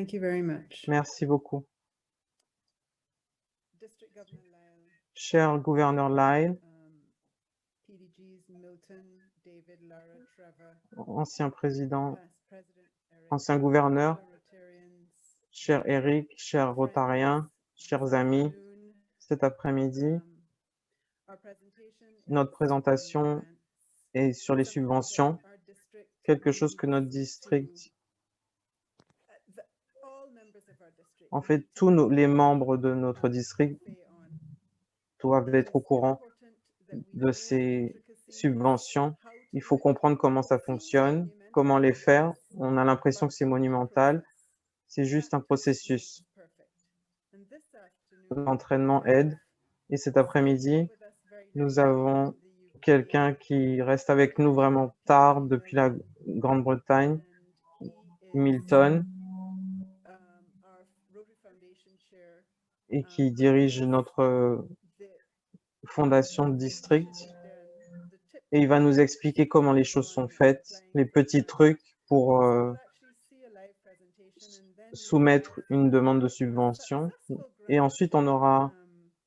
Thank you very much. Merci beaucoup. District Governor Lyle, Cher gouverneur Lyle, PDGs Milton, David, Lara, Trevor, ancien président, past President Eric, ancien gouverneur, fellow Rotarians, cher Eric, chers Rotariens, chers amis, afternoon, cet après-midi, our presentation notre is présentation on grants. est sur les Something that subventions, our district quelque chose que notre needs district, all members of our district en need fait, to tous les membres de notre district stay on. doivent être au It's courant important that we de know the ces intricacies, subventions. how to Il do faut it. comprendre comment ça It seems fonctionne, monumental comment les at faire. first, On a l'impression but que c'est it's a monumental. process. C'est juste un Practice processus. makes perfect. And this afternoon, L'entraînement we have aide. Et cet someone après-midi, with us very nous late avons from the UK, quelqu'un qui reste avec nous vraiment tard depuis la Grande-Bretagne, and he is Milton, our Rotary Foundation chair. et qui dirige notre The fondation de district. the tips Et il va nous expliquer comment les choses sont faites, les petits trucs pour So we'll actually see a live presentation, and then we soumettre have une demande de a subvention. successful Et grant ensuite, on aura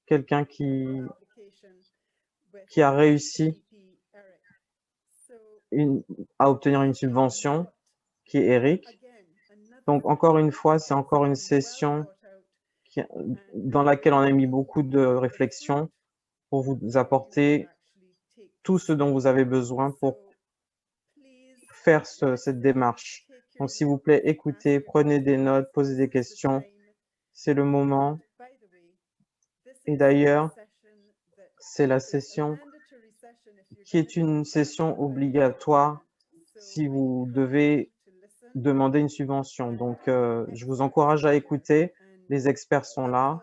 quelqu'un application with qui a réussi VP Eric. So à obtenir une subvention, qui est Eric. again, another Donc, encore une fois, c'est encore une session dans laquelle on a mis beaucoup de réflexion pour vous apporter tout ce dont vous avez besoin pour faire cette démarche. Donc, s'il vous plaît, écoutez, prenez des notes, posez des questions. C'est le moment. Et d'ailleurs, c'est la session qui est une session obligatoire si vous devez demander une subvention. Donc, je vous encourage à écouter. Les experts sont là.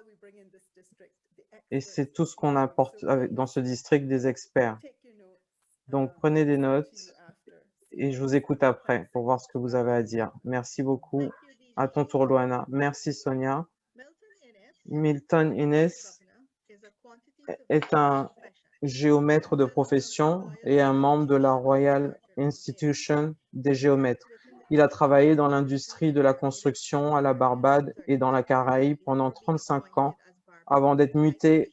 Et c'est tout ce qu'on apporte dans ce district, des experts. Donc, prenez des notes et je vous écoute après pour voir ce que vous avez à dire. Merci beaucoup. À ton tour, Luana. Merci, Sonia. Milton Innes est un géomètre de profession et un membre de la Royal Institution des géomètres. Il a travaillé dans l'industrie de la construction à la Barbade et dans la Caraïbe pendant 35 ans avant d'être muté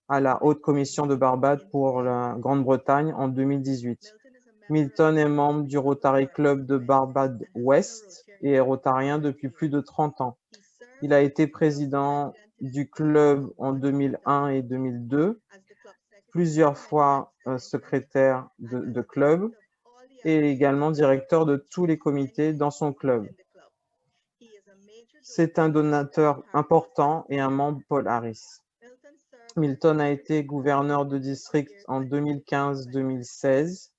à la Haute Commission de Barbade pour la Grande-Bretagne en 2018. Milton est membre du Rotary Club de Barbade Ouest et est rotarien depuis plus de 30 ans. Il a été président du club en 2001 et 2002, plusieurs fois secrétaire de club et également directeur de tous les comités dans son club. C'est un donateur important et un membre Paul Harris. Milton a été gouverneur de district en 2015-2016.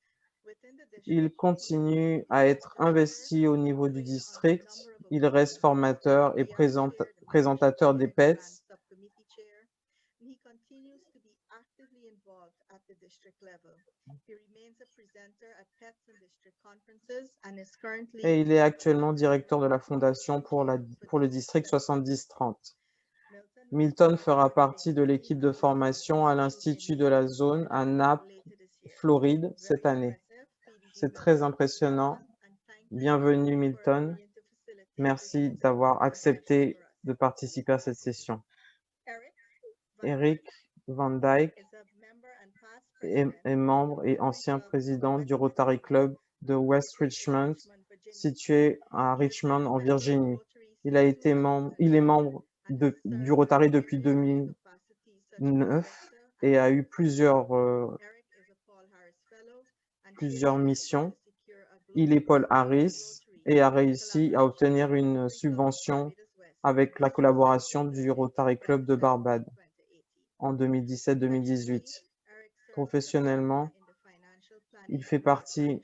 Il continue à être investi au niveau du district. Il reste formateur et présentateur des PETS. Et il est actuellement directeur de la fondation pour le district 70-30. Milton fera partie de l'équipe de formation à l'Institut de la Zone à Naples, Floride, cette année. C'est très impressionnant. Bienvenue, Milton. Merci d'avoir accepté de participer à cette session. Eric Van Dyke est membre et ancien président du Rotary Club de West Richmond, situé à Richmond, en Virginie. Il est membre du Rotary depuis 2009 et a eu plusieurs missions. Il est Paul Harris et a réussi à obtenir une subvention avec la collaboration du Rotary Club de Barbade en 2017-2018. Professionnellement, il fait partie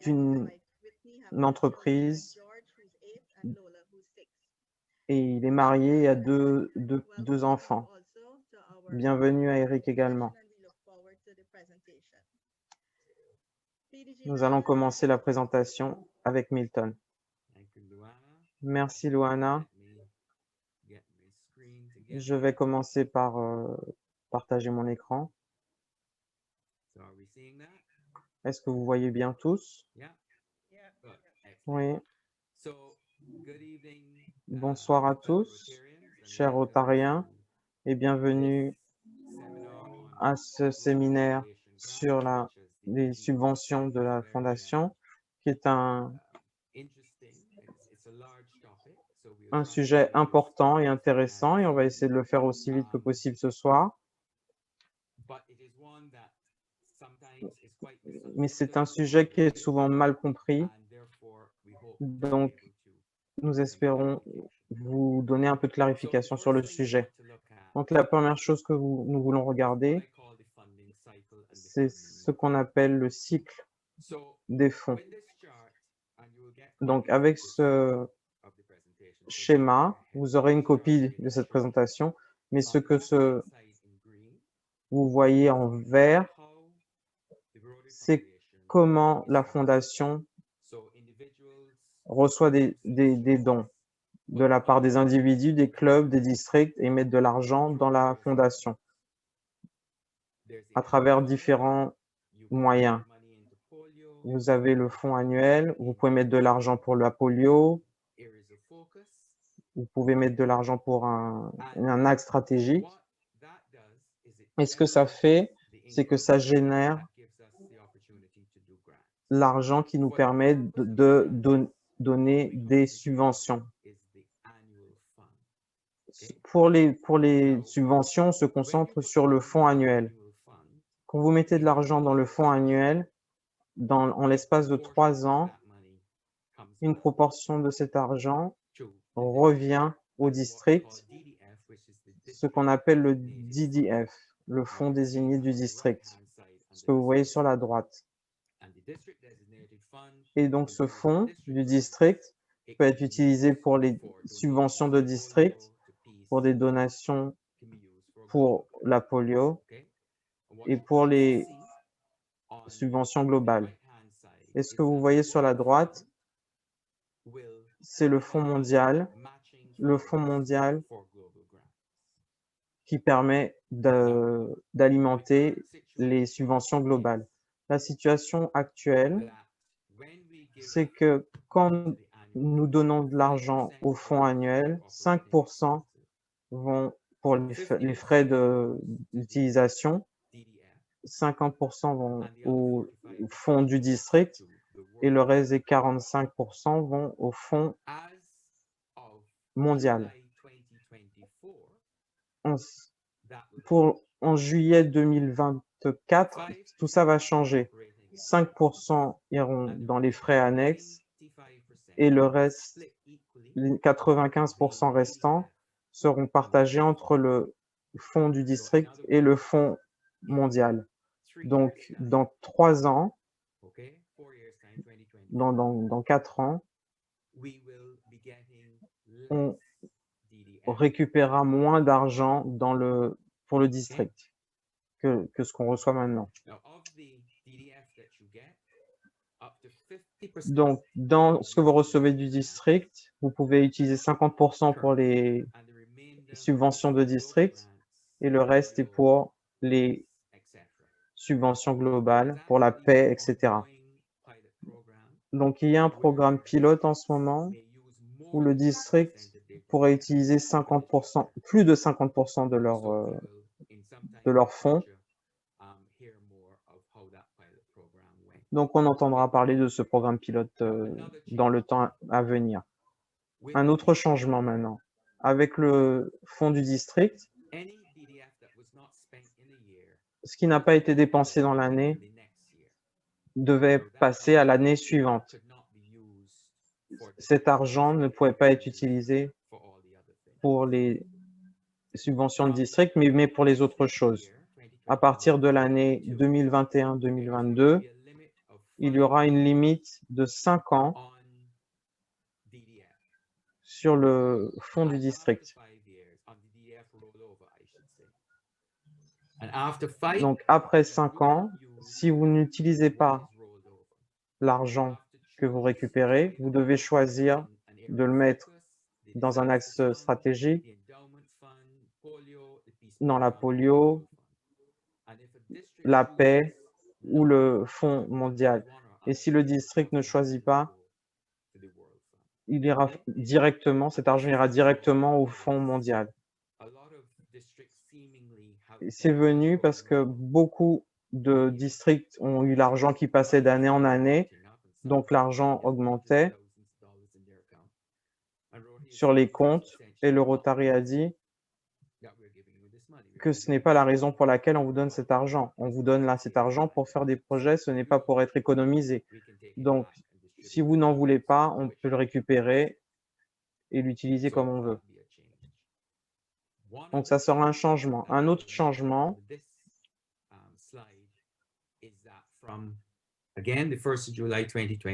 d'une entreprise et il est marié et a deux enfants. Bienvenue à Eric également. Nous allons commencer la présentation avec Milton. Merci, Luana. Je vais commencer par partager mon écran. Est-ce que vous voyez bien tous? Oui, bonsoir à tous, chers Rotariens, et bienvenue à ce séminaire sur les subventions de la Fondation, qui est un sujet important et intéressant, et on va essayer de le faire aussi vite que possible ce soir. Mais c'est un sujet qui est souvent mal compris, donc nous espérons vous donner un peu de clarification sur le sujet. Donc la première chose que nous voulons regarder, c'est ce qu'on appelle le cycle des fonds. Donc avec ce schéma, vous aurez une copie de cette présentation, mais ce que vous voyez en vert, c'est comment la Fondation reçoit des dons de la part des individus, des clubs, des districts et mettent de l'argent dans la Fondation à travers différents moyens. Vous avez le fonds annuel, vous pouvez mettre de l'argent pour la polio, vous pouvez mettre de l'argent pour un axe stratégique. Et ce que ça fait, c'est que ça génère l'argent qui nous permet de donner des subventions. Pour les subventions, on se concentre sur le fonds annuel. Quand vous mettez de l'argent dans le fonds annuel, en l'espace de 3 ans, une proportion de cet argent revient au district, ce qu'on appelle le DDF, le fonds désigné du district, ce que vous voyez sur la droite. Et donc ce fonds du district peut être utilisé pour les subventions de district, pour des donations pour la polio et pour les subventions globales. Et ce que vous voyez sur la droite, c'est le Fonds mondial qui permet d'alimenter les subventions globales. La situation actuelle, c'est que quand nous donnons de l'argent au fonds annuel, 5% vont pour les frais d'utilisation, 50% vont au fonds du district et le reste des 45% vont au fonds mondial. En juillet 2024, tout ça va changer. 5% iront dans les frais annexes et le reste, les 95% restants, seront partagés entre le fonds du district et le fonds mondial. Donc, dans 3 ans, dans 4 ans, on récupérera moins d'argent pour le district que ce qu'on reçoit maintenant. Donc, dans ce que vous recevez du district, vous pouvez utiliser 50% pour les subventions de district et le reste est pour les subventions globales, pour la paix, etc. Donc, il y a un programme pilote en ce moment où le district pourrait utiliser 50%, plus de 50% de leurs fonds. Donc, on entendra parler de ce programme pilote dans le temps à venir. Un autre changement maintenant. Avec le fonds du district, ce qui n'a pas été dépensé dans l'année devait passer à l'année suivante. Cet argent ne pouvait pas être utilisé pour les subventions de district, mais pour les autres choses. À partir de l'année 2021-2022, il y aura une limite de 5 ans sur le fonds du district. Donc, après 5 ans, si vous n'utilisez pas l'argent que vous récupérez, vous devez choisir de le mettre dans un axe stratégique, dans la polio, la paix ou le fonds mondial. Et si le district ne choisit pas, il ira directement, cet argent ira directement au Fonds mondial. Et c'est venu parce que beaucoup de districts ont eu l'argent qui passait d'année en année, donc l'argent augmentait sur les comptes et le Rotary a dit que ce n'est pas la raison pour laquelle on vous donne cet argent. On vous donne là cet argent pour faire des projets, ce n'est pas pour être économisé. Donc, si vous n'en voulez pas, on peut le récupérer et l'utiliser comme on veut. Donc, ça sera un changement. Un autre changement,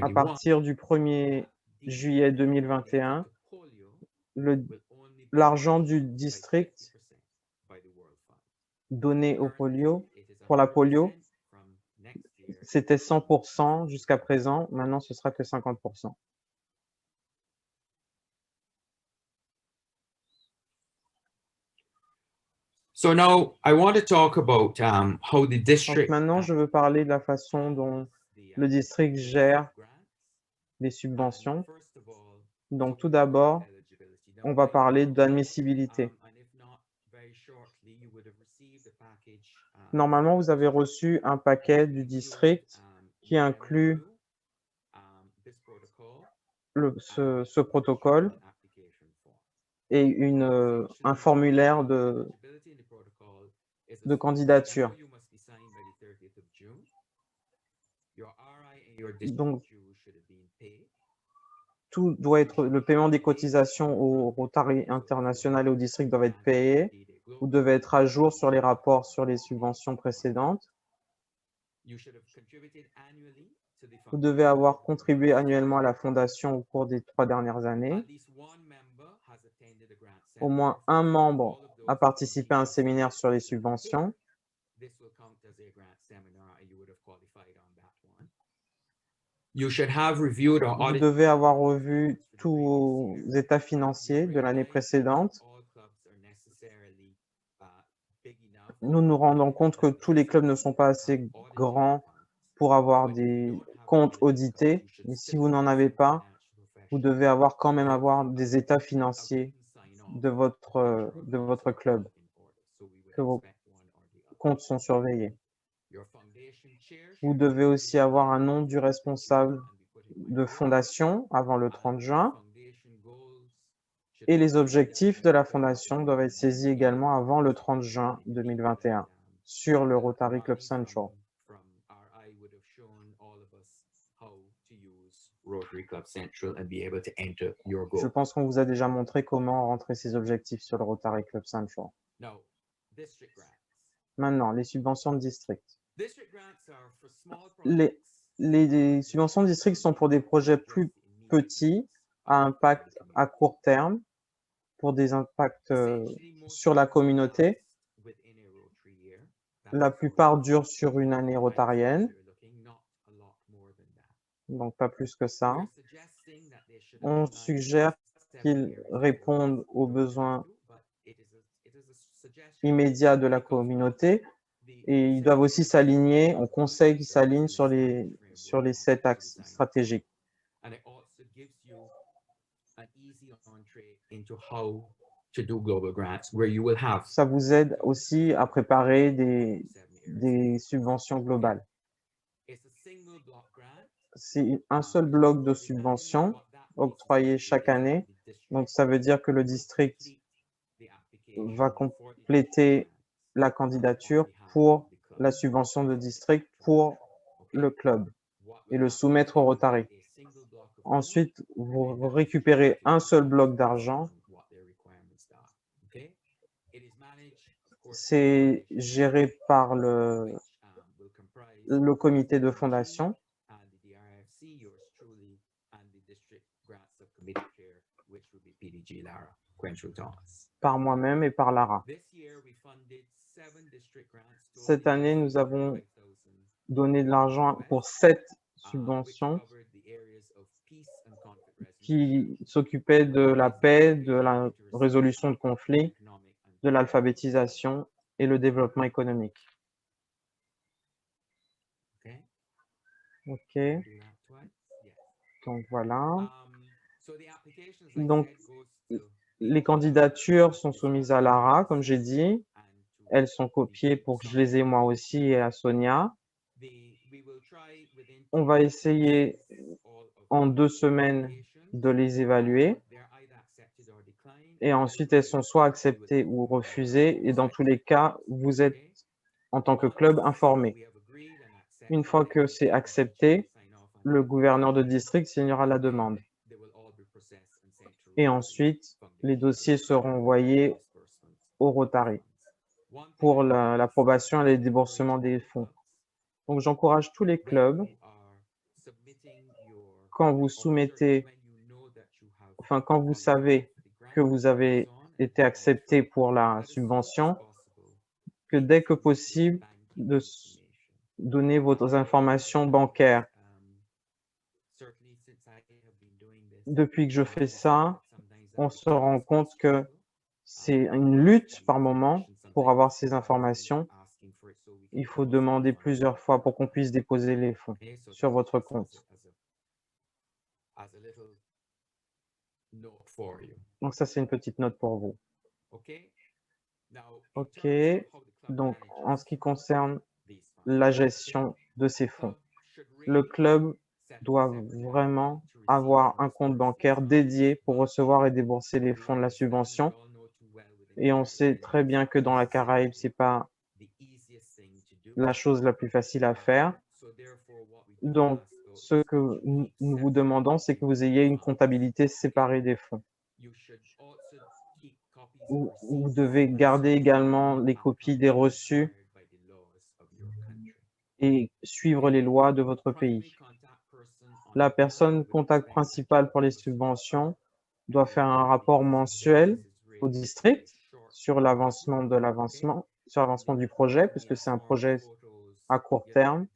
à partir du 1er juillet 2021, l'argent du district donné au polio, pour la polio, c'était 100% jusqu'à présent, maintenant ce sera que 50%. So now I want to talk about how the Donc district maintenant, je veux parler de la façon dont le district gère les subventions. Donc tout d'abord, on va parler d'admissibilité. Normalement, vous avez reçu un paquet du district qui inclut ce protocole et un formulaire de candidature. Donc, tout doit être, le paiement des cotisations au Rotary international et au district doivent être payés. Vous devez être à jour sur les rapports sur les subventions précédentes. Vous devez avoir contribué annuellement à la fondation au cours des 3 dernières années. Au moins un membre a participé à un séminaire sur les subventions. Vous devez avoir revu tous vos états financiers de l'année précédente. Nous nous rendons compte que tous les clubs ne sont pas assez grands pour avoir des comptes audités, mais si vous n'en avez pas, vous devez quand même avoir des états financiers de votre club, que vos comptes sont surveillés. Vous devez aussi avoir un nom du responsable de fondation avant le 30 juin et les objectifs de la fondation doivent être saisis également avant le 30 juin 2021 sur le Rotary Club Central. Je pense qu'on vous a déjà montré comment rentrer ces objectifs sur le Rotary Club Central. Maintenant, les subventions de district. Les subventions de district sont pour des projets plus petits, à impact à court terme, pour des impacts sur la communauté. La plupart durent sur une année rotarienne, donc pas plus que ça. On suggère qu'ils répondent aux besoins immédiats de la communauté et ils doivent aussi s'aligner, on conseille qu'ils s'alignent sur les 7 axes stratégiques. Ça vous aide aussi à préparer des subventions globales. C'est un seul bloc de subventions octroyé chaque année. Donc, ça veut dire que le district va compléter la candidature pour la subvention de district pour le club et le soumettre au Rotary. Ensuite, vous récupérez un seul bloc d'argent. C'est géré par le comité de fondation. Par moi-même et par Lara. Cette année, nous avons donné de l'argent pour 7 subventions qui s'occupaient de la paix, de la résolution de conflits, de l'alphabétisation et le développement économique. OK. Donc voilà. Donc, les candidatures sont soumises à Lara, comme j'ai dit. Elles sont copiées pour que je les ai moi aussi et à Sonia. On va essayer en 2 semaines de les évaluer. Et ensuite, elles sont soit acceptées ou refusées. Et dans tous les cas, vous êtes, en tant que club, informé. Une fois que c'est accepté, le gouverneur de district signera la demande. Et ensuite, les dossiers seront envoyés au Rotary pour l'approbation et le déboursement des fonds. Donc, j'encourage tous les clubs, quand vous soumettez, enfin, quand vous savez que vous avez été accepté pour la subvention, que dès que possible, de donner vos informations bancaires. Depuis que je fais ça, on se rend compte que c'est une lutte par moment pour avoir ces informations. Il faut demander plusieurs fois pour qu'on puisse déposer les fonds sur votre compte. Donc ça, c'est une petite note pour vous. OK. Donc, en ce qui concerne la gestion de ces fonds, le club doit vraiment avoir un compte bancaire dédié pour recevoir et débourser les fonds de la subvention. Et on sait très bien que dans la Caraïbe, c'est pas la chose la plus facile à faire. Donc, ce que nous vous demandons, c'est que vous ayez une comptabilité séparée des fonds. Vous devez garder également les copies des reçus et suivre les lois de votre pays. La personne contact principale pour les subventions doit faire un rapport mensuel au district sur l'avancement du projet, puisque c'est un projet à court terme,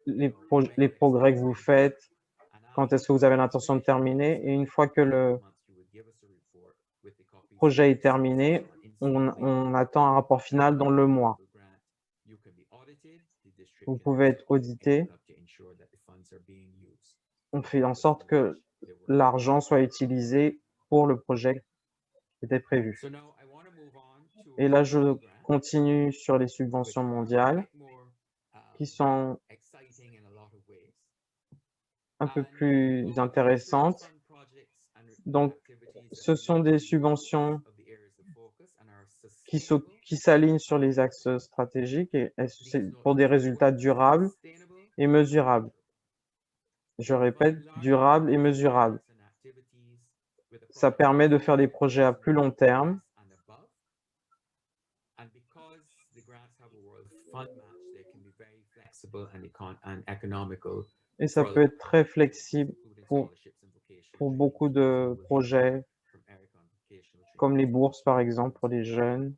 les progrès que vous faites, quand est-ce que vous avez l'intention de terminer, et une fois que le projet est terminé, on attend un rapport final dans le mois. Vous pouvez être audité. On fait en sorte que l'argent soit utilisé pour le projet qui était prévu. Et là, je continue sur les subventions mondiales qui sont un peu plus intéressantes. Donc, ce sont des subventions qui s'alignent sur les axes stratégiques et c'est pour des résultats durables et mesurables. Je répète, durables et mesurables. Ça permet de faire des projets à plus long terme. Et ça peut être très flexible pour beaucoup de projets, comme les bourses, par exemple, pour les jeunes.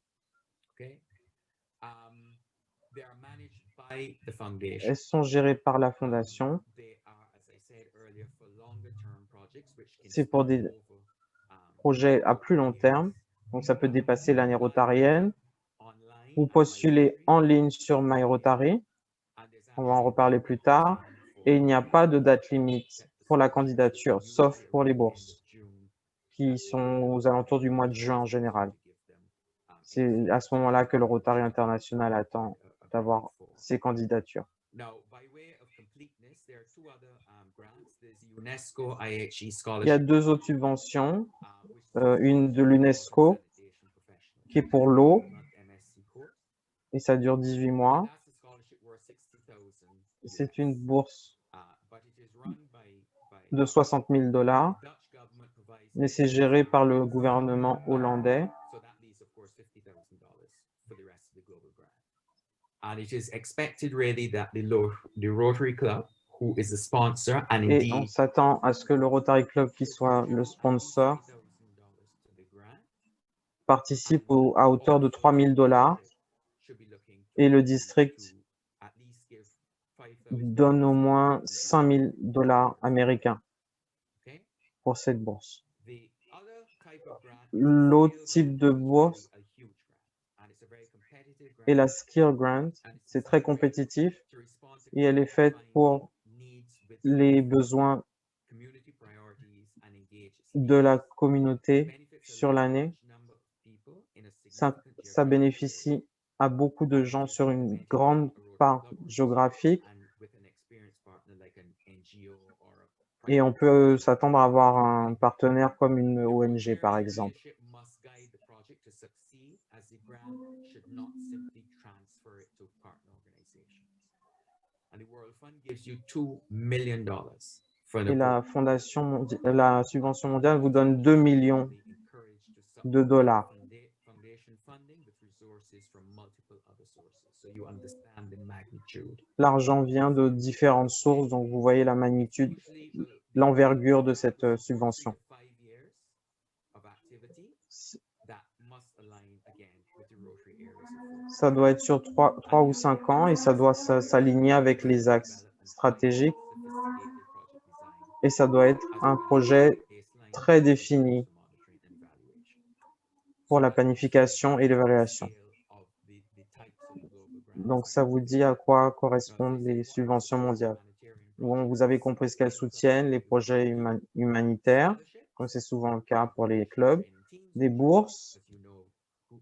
Elles sont gérées par la fondation. C'est pour des projets à plus long terme, donc ça peut dépasser l'année rotarienne. Vous postulez en ligne sur MyRotary, on va en reparler plus tard, et il n'y a pas de date limite pour la candidature, sauf pour les bourses, qui sont aux alentours du mois de juin en général. C'est à ce moment-là que le Rotary international attend d'avoir ces candidatures. Il y a 2 autres subventions, une de l'UNESCO qui est pour l'eau et ça dure 18 mois. C'est une bourse de 60 000 $, mais c'est géré par le gouvernement hollandais. Et on s'attend à ce que le Rotary Club, qui soit le sponsor, participe à hauteur de 3 000 $ et le district donne au moins 5 000 $ américains pour cette bourse. L'autre type de bourse est la Skill Grant. C'est très compétitif et elle est faite pour les besoins de la communauté sur l'année, ça bénéficie à beaucoup de gens sur une grande part géographique et on peut s'attendre à avoir un partenaire comme une ONG, par exemple. Et la subvention mondiale vous donne 2 millions de dollars. L'argent vient de différentes sources, donc vous voyez la magnitude, l'envergure de cette subvention. Ça doit être sur 3 ou 5 ans et ça doit s'aligner avec les axes stratégiques et ça doit être un projet très défini pour la planification et l'évaluation. Donc, ça vous dit à quoi correspondent les subventions mondiales. Bon, vous avez compris ce qu'elles soutiennent, les projets humanitaires, comme c'est souvent le cas pour les clubs, des bourses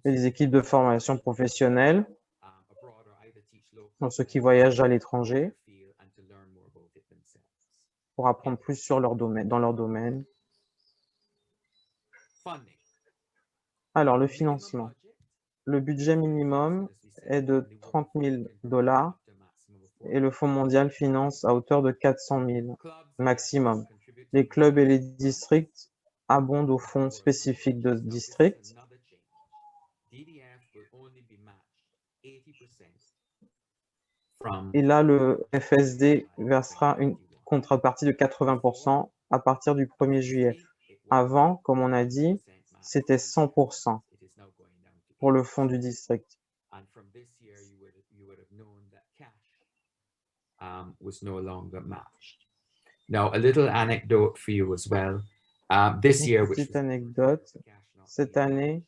et des équipes de formation professionnelle pour ceux qui voyagent à l'étranger pour apprendre plus sur leur domaine, dans leur domaine. Alors, le financement. Le budget minimum est de 30 000 $ et le Fonds mondial finance à hauteur de 400 000 maximum. Les clubs et les districts abondent au fonds spécifique de district. Et là, le FSD versera une contrepartie de 80% à partir du 1er juillet. Avant, comme on a dit, c'était 100% pour le fonds du district. Was no longer matched. Now, a little anecdote for you as well. This year, Une which petite was anecdote, cette année,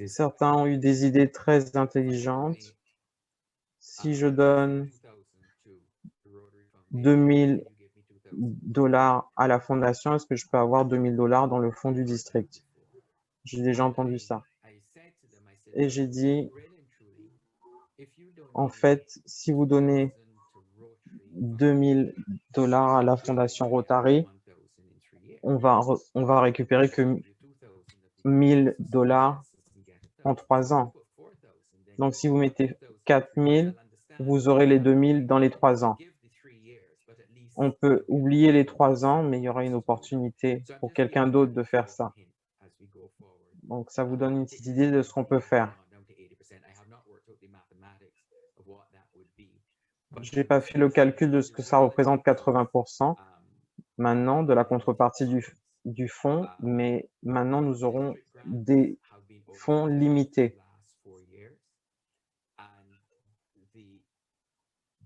certains ont eu des idées très intelligentes. Si je donne 2 000 $ à la fondation, est-ce que je peux avoir 2 000 $ dans le fonds du district? J'ai déjà entendu ça. Et j'ai dit, en fait, si vous donnez 2 000 $ à la fondation Rotary, on va récupérer que 1 000 $ en 3 ans. Donc, si vous mettez 4 000, vous aurez les 2 000 dans les 3 ans. On peut oublier les 3 ans, mais il y aura une opportunité pour quelqu'un d'autre de faire ça. Donc, ça vous donne une petite idée de ce qu'on peut faire. Je n'ai pas fait le calcul de ce que ça représente 80% maintenant de la contrepartie du fonds, mais maintenant nous aurons des fonds limités.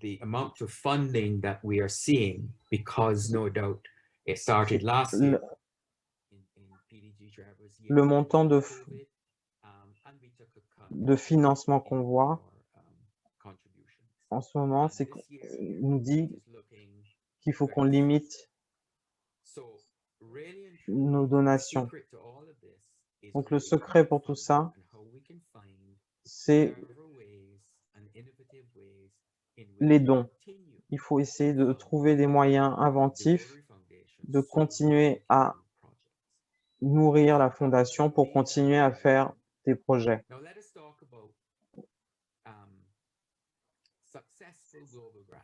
The amount of funding that we are seeing, because no doubt it started last year. Le montant de financement qu'on voit en ce moment, c'est qu'on nous dit qu'il faut qu'on limite nos donations. Donc le secret pour tout ça, c'est les dons. Il faut essayer de trouver des moyens inventifs de continuer à nourrir la fondation pour continuer à faire des projets.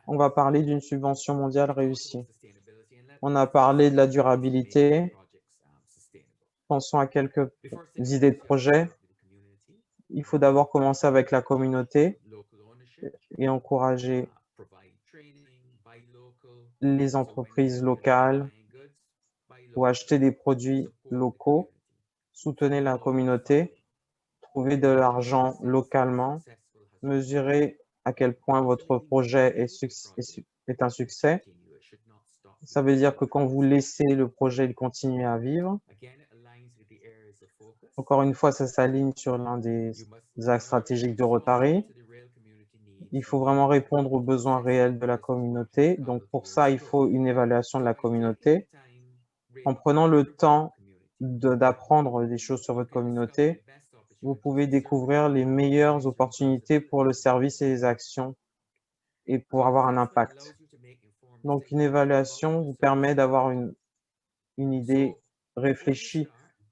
On va parler d'une subvention mondiale réussie. On a parlé de la durabilité. Pensons à quelques idées de projets. Il faut d'abord commencer avec la communauté et encourager les entreprises locales ou acheter des produits locaux. Soutenez la communauté, trouvez de l'argent localement, mesurez à quel point votre projet est un succès. Ça veut dire que quand vous laissez le projet continuer à vivre, encore une fois, ça s'aligne sur l'un des axes stratégiques de Rotary. Il faut vraiment répondre aux besoins réels de la communauté. Donc, pour ça, il faut une évaluation de la communauté. En prenant le temps d'apprendre des choses sur votre communauté, vous pouvez découvrir les meilleures opportunités pour le service et les actions et pour avoir un impact. Donc, une évaluation vous permet d'avoir une idée réfléchie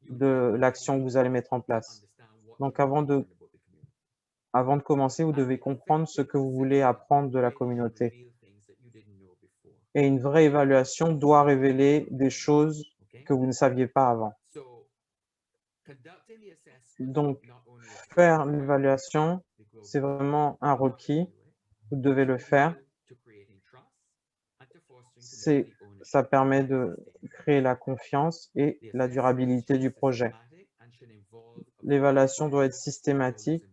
de l'action que vous allez mettre en place. Donc, avant de commencer, vous devez comprendre ce que vous voulez apprendre de la communauté. Et une vraie évaluation doit révéler des choses que vous ne saviez pas avant. Donc, faire l'évaluation, c'est vraiment un requis. Vous devez le faire. Ça permet de créer la confiance et la durabilité du projet. L'évaluation doit être systématique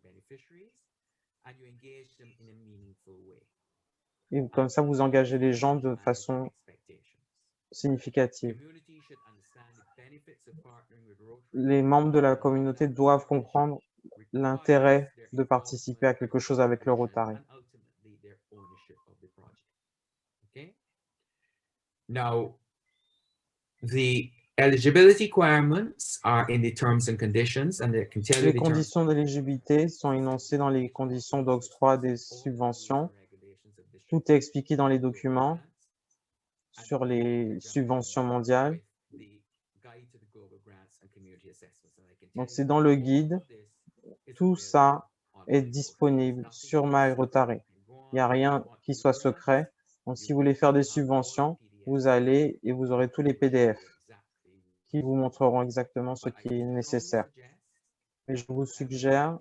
et comme ça, vous engagez les gens de façon significative. Les membres de la communauté doivent comprendre l'intérêt de participer à quelque chose avec le Rotary. Now, the eligibility requirements are in the terms and conditions, and they can tell you Les the terms. conditions d'éligibilité sont énoncées dans les conditions d'octroi des subventions. Tout est expliqué dans les documents sur les subventions mondiales. Donc, c'est dans le guide. Tout ça est disponible sur My Rotary. Il n'y a rien qui soit secret. Donc, si vous voulez faire des subventions, vous allez et vous aurez tous les PDF qui vous montreront exactement ce qui est nécessaire. Et je vous suggère,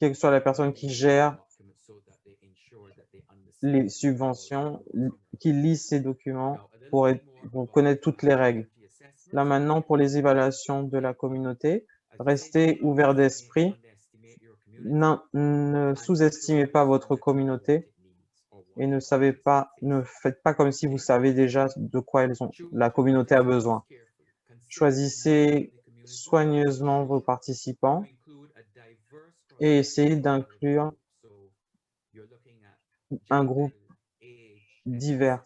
quelle que soit la personne qui gère les subventions, qui lit ces documents pour connaître toutes les règles. Là maintenant, pour les évaluations de la communauté, restez ouvert d'esprit. Ne sous-estimez pas votre communauté et ne faites pas comme si vous savez déjà de quoi la communauté a besoin. Choisissez soigneusement vos participants et essayez d'inclure un groupe divers.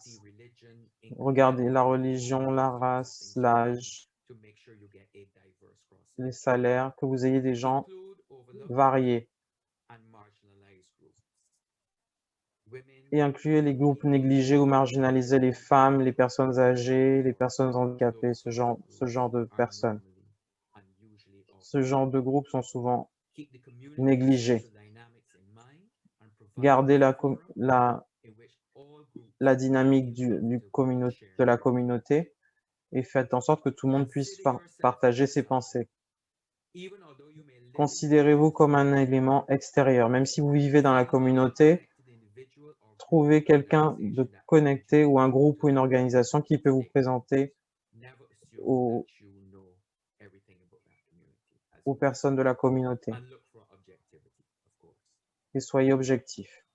Regardez la religion, la race, l'âge, les salaires, que vous ayez des gens variés. Et incluez les groupes négligés ou marginalisés, les femmes, les personnes âgées, les personnes handicapées, ce genre de personnes. Ce genre de groupes sont souvent négligés. Gardez la dynamique de la communauté et faites en sorte que tout le monde puisse partager ses pensées. Considérez-vous comme un élément extérieur. Même si vous vivez dans la communauté, trouvez quelqu'un de connecté ou un groupe ou une organisation qui peut vous présenter aux personnes de la communauté. Et soyez objectif.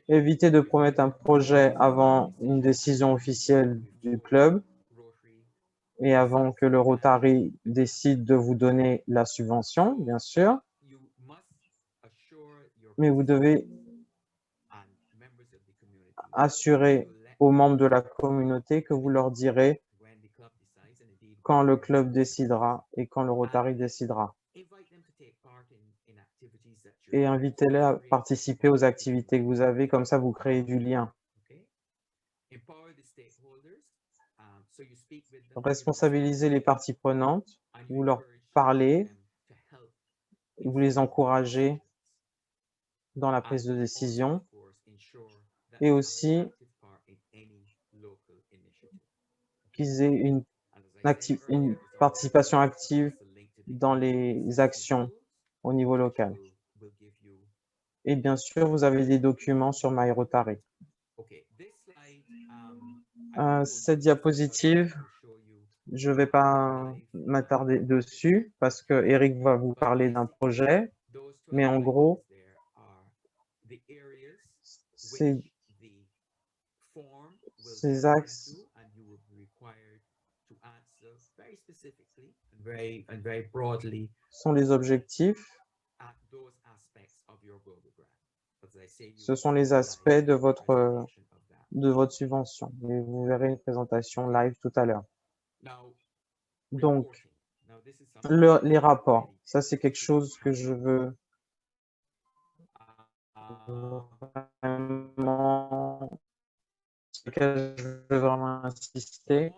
Évitez de promettre un projet avant une décision officielle du club et avant que le Rotary décide de vous donner la subvention, bien sûr. Mais vous devez assurer aux membres de la communauté que vous leur direz quand le club décidera et quand le Rotary décidera. Et invitez-les à participer aux activités que vous avez, comme ça vous créez du lien. Responsabilisez les parties prenantes, vous leur parlez, vous les encouragez dans la prise de décision et aussi qu'ils aient une participation active dans les actions au niveau local. Et bien sûr, vous avez des documents sur My Rotary. Cette diapositive, je ne vais pas m'attarder dessus parce que Eric va vous parler d'un projet, mais en gros, ces axes sont les objectifs Ce sont les aspects de votre subvention. Et vous verrez une présentation live tout à l'heure. Donc, les rapports, ça c'est quelque chose que je veux vraiment, sur lequel je veux vraiment insister.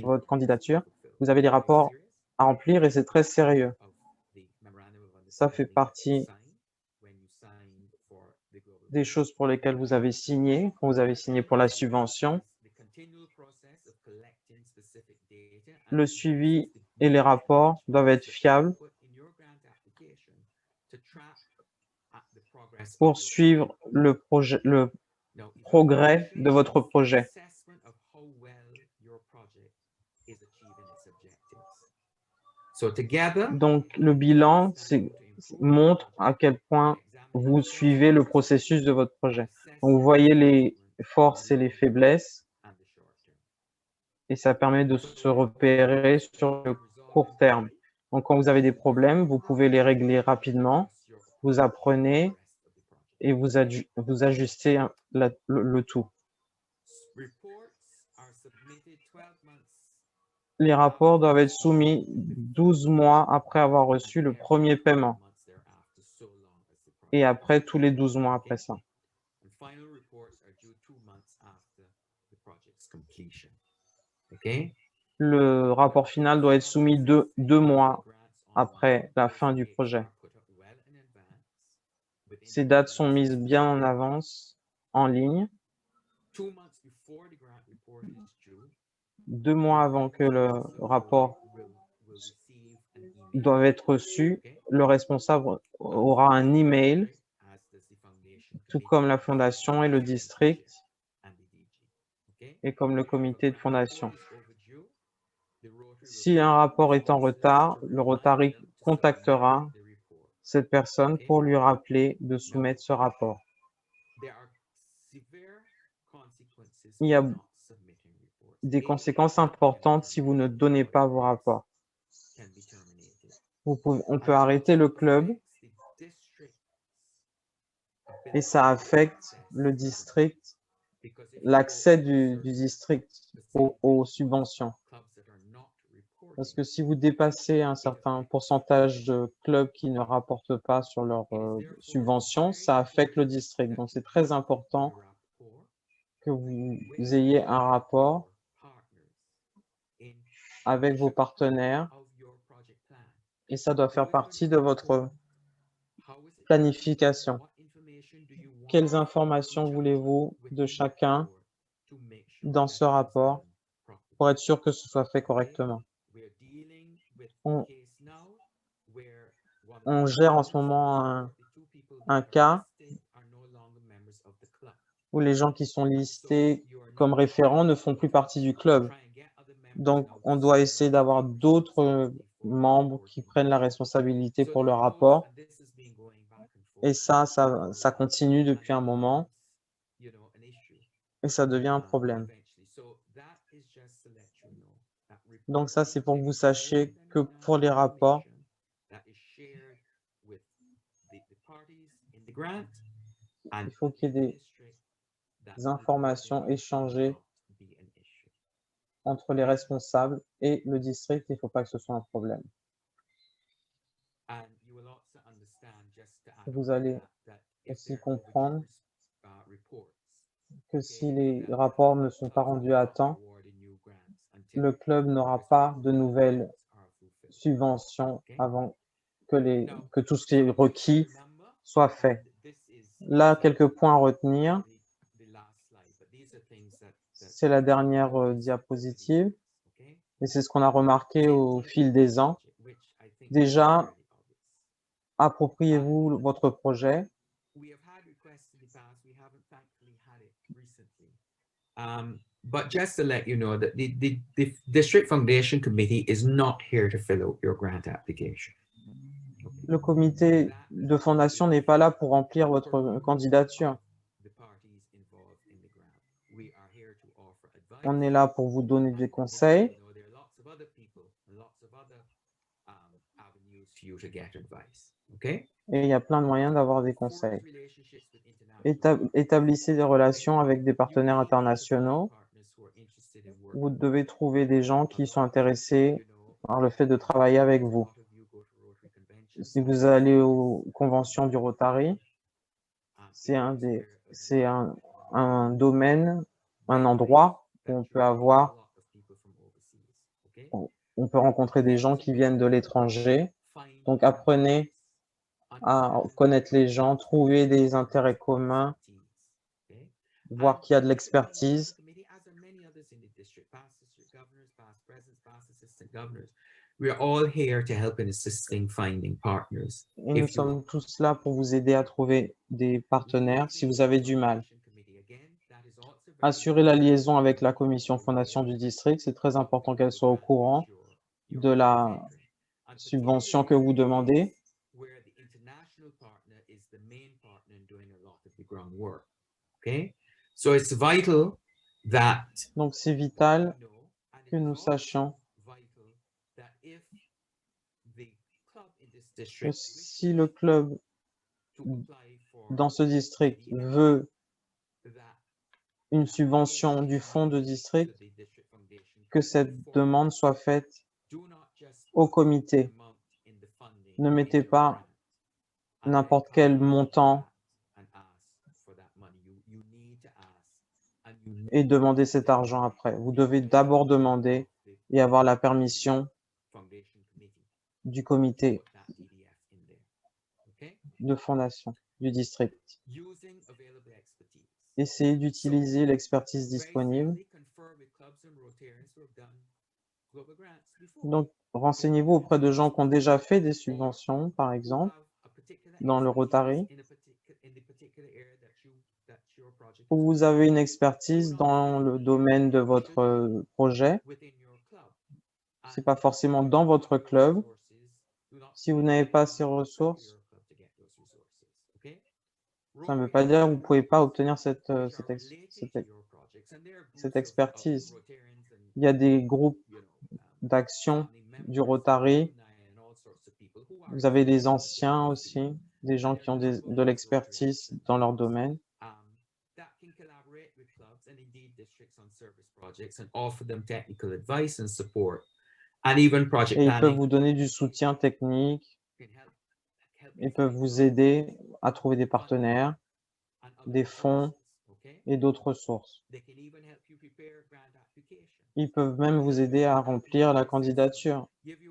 Votre candidature, vous avez des rapports à remplir et c'est très sérieux. Ça fait partie des choses pour lesquelles vous avez signé, quand vous avez signé pour la subvention. Le suivi et les rapports doivent être fiables pour suivre le progrès de votre projet. Donc, le bilan montre à quel point vous suivez le processus de votre projet. Donc, vous voyez les forces et les faiblesses et ça permet de se repérer sur le court terme. Donc, quand vous avez des problèmes, vous pouvez les régler rapidement, vous apprenez et vous ajustez le tout. Les rapports doivent être soumis 12 mois après avoir reçu le premier paiement et après tous les 12 mois après ça. Le rapport final doit être soumis 2 mois après la fin du projet. Ces dates sont mises bien en avance en ligne. 2 mois avant que le rapport doit être reçu, le responsable aura un email, tout comme la fondation et le district, et comme le comité de fondation. Si un rapport est en retard, le Rotary contactera cette personne pour lui rappeler de soumettre ce rapport. Il y a des conséquences importantes si vous ne donnez pas vos rapports. On peut arrêter le club et ça affecte le district, l'accès du district aux subventions. Parce que si vous dépassez un certain pourcentage de clubs qui ne rapportent pas sur leurs subventions, ça affecte le district. Donc, c'est très important que vous ayez un rapport avec vos partenaires et ça doit faire partie de votre planification. Quelles informations voulez-vous de chacun dans ce rapport pour être sûr que ce soit fait correctement? On gère en ce moment un cas où les gens qui sont listés comme référents ne font plus partie du club. Donc, on doit essayer d'avoir d'autres membres qui prennent la responsabilité pour le rapport. Et ça continue depuis un moment et ça devient un problème. Donc ça, c'est pour que vous sachiez que pour les rapports, il faut qu'il y ait des informations échangées entre les responsables et le district. Il ne faut pas que ce soit un problème. Vous allez aussi comprendre que si les rapports ne sont pas rendus à temps, le club n'aura pas de nouvelles subventions avant que tout ce qui est requis soit fait. Là, quelques points à retenir. C'est la dernière diapositive et c'est ce qu'on a remarqué au fil des ans. Déjà, appropriez-vous votre projet. But just to let you know that the District Foundation Committee is not here to fill out your grant application. Le comité de fondation n'est pas là pour remplir votre candidature. On est là pour vous donner des conseils. Et il y a plein de moyens d'avoir des conseils. Établissez des relations avec des partenaires internationaux. Vous devez trouver des gens qui sont intéressés par le fait de travailler avec vous. Si vous allez aux conventions du Rotary, c'est un domaine, un endroit où on peut rencontrer des gens qui viennent de l'étranger. Donc, apprenez à connaître les gens, trouver des intérêts communs, voir qu'il y a de l'expertise. We are all here to help in assisting finding partners. Et nous sommes tous là pour vous aider à trouver des partenaires si vous avez du mal. Assurer la liaison avec la commission fondation du district, c'est très important qu'elle soit au courant de la subvention que vous demandez. Okay? So it's vital that Donc, c'est vital que nous sachions que si le club dans ce district veut une subvention du fonds de district, que cette demande soit faite au comité. Ne mettez pas n'importe quel montant et demandez cet argent après. Vous devez d'abord demander et avoir la permission du comité de fondation du district. Essayez d'utiliser l'expertise disponible. Donc, renseignez-vous auprès de gens qui ont déjà fait des subventions, par exemple, dans le Rotary, où vous avez une expertise dans le domaine de votre projet. Ce n'est pas forcément dans votre club. Si vous n'avez pas ces ressources, ça ne veut pas dire que vous ne pouvez pas obtenir cette expertise. Il y a des groupes d'action du Rotary. Vous avez des anciens aussi, des gens qui ont de l'expertise dans leur domaine. Et ils peuvent vous donner du soutien technique. Ils peuvent vous aider à trouver des partenaires, des fonds et d'autres ressources. Ils peuvent même vous aider à remplir la candidature,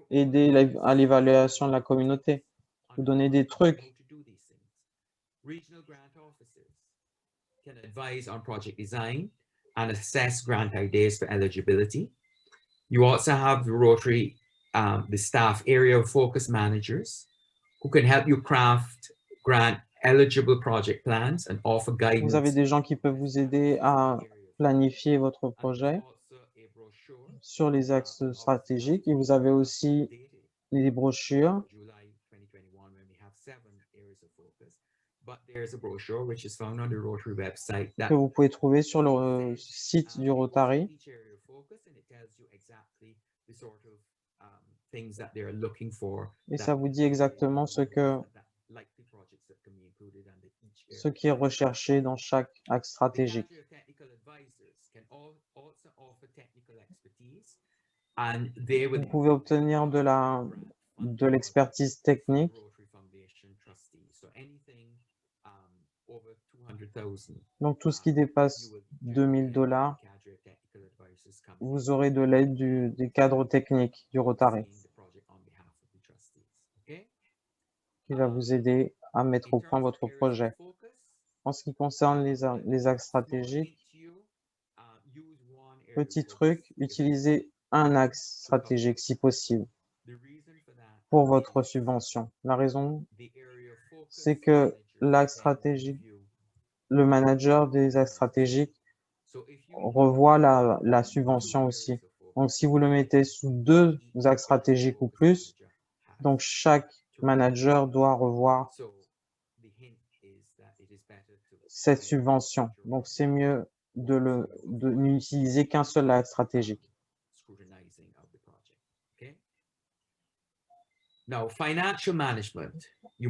aider à l'évaluation de la communauté, vous donner des trucs. Regional grant officers can advise on project design and assess grant ideas for eligibility. You also have the Rotary, the staff area focus managers who can help you craft grant eligible project plans and offer guidance. Vous avez des gens qui peuvent vous aider à planifier votre projet sur les axes stratégiques et vous avez aussi les brochures. Que vous pouvez trouver sur le site du Rotary. Et ça vous dit exactement ce qui est recherché dans chaque axe stratégique. Vous pouvez obtenir de l'expertise technique. Donc, tout ce qui dépasse $2000, vous aurez de l'aide des cadres techniques du Rotary qui va vous aider à mettre au point votre projet. En ce qui concerne les axes stratégiques, petit truc, utilisez un axe stratégique si possible pour votre subvention. La raison, c'est que l'axe stratégique, le manager des axes stratégiques revoit la subvention aussi. Donc, si vous le mettez sous 2 axes stratégiques ou plus, donc chaque manager doit revoir cette subvention. Donc, c'est mieux de n'utiliser qu'un seul axe stratégique.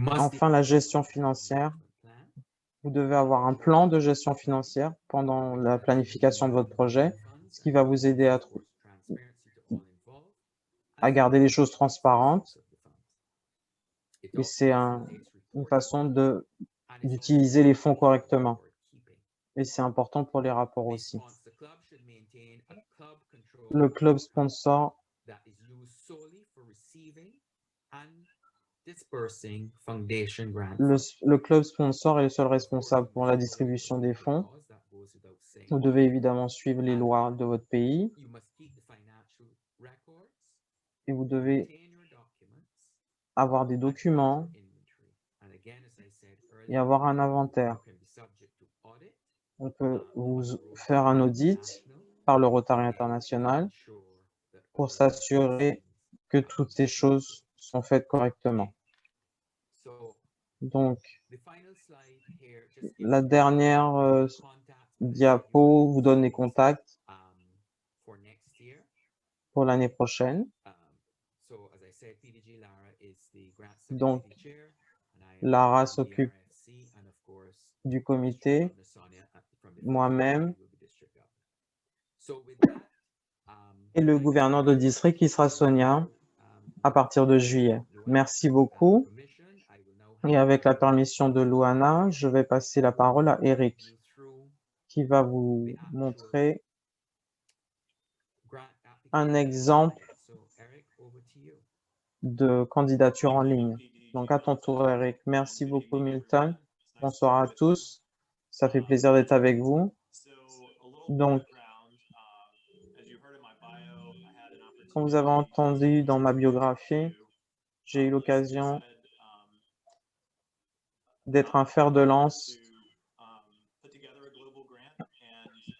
Enfin, la gestion financière. Vous devez avoir un plan de gestion financière pendant la planification de votre projet, ce qui va vous aider à garder les choses transparentes. Et c'est une façon d'utiliser les fonds correctement. Et c'est important pour les rapports aussi. Le club sponsor le club sponsor est le seul responsable pour la distribution des fonds. Vous devez évidemment suivre les lois de votre pays et vous devez avoir des documents et avoir un inventaire. On peut vous faire un audit par le Rotary International pour s'assurer que toutes ces choses sont faites correctement. Donc, la dernière diapo vous donne les contacts pour l'année prochaine. Donc, Lara s'occupe du comité, moi-même et le gouverneur de district qui sera Sonia à partir de juillet. Merci beaucoup. Et avec la permission de Luana, je vais passer la parole à Eric qui va vous montrer un exemple de candidature en ligne. Donc, à ton tour, Eric. Merci beaucoup, Milton. Bonsoir à tous. Ça fait plaisir d'être avec vous. Donc, comme vous avez entendu dans ma biographie, j'ai eu l'occasion d'être un fer de lance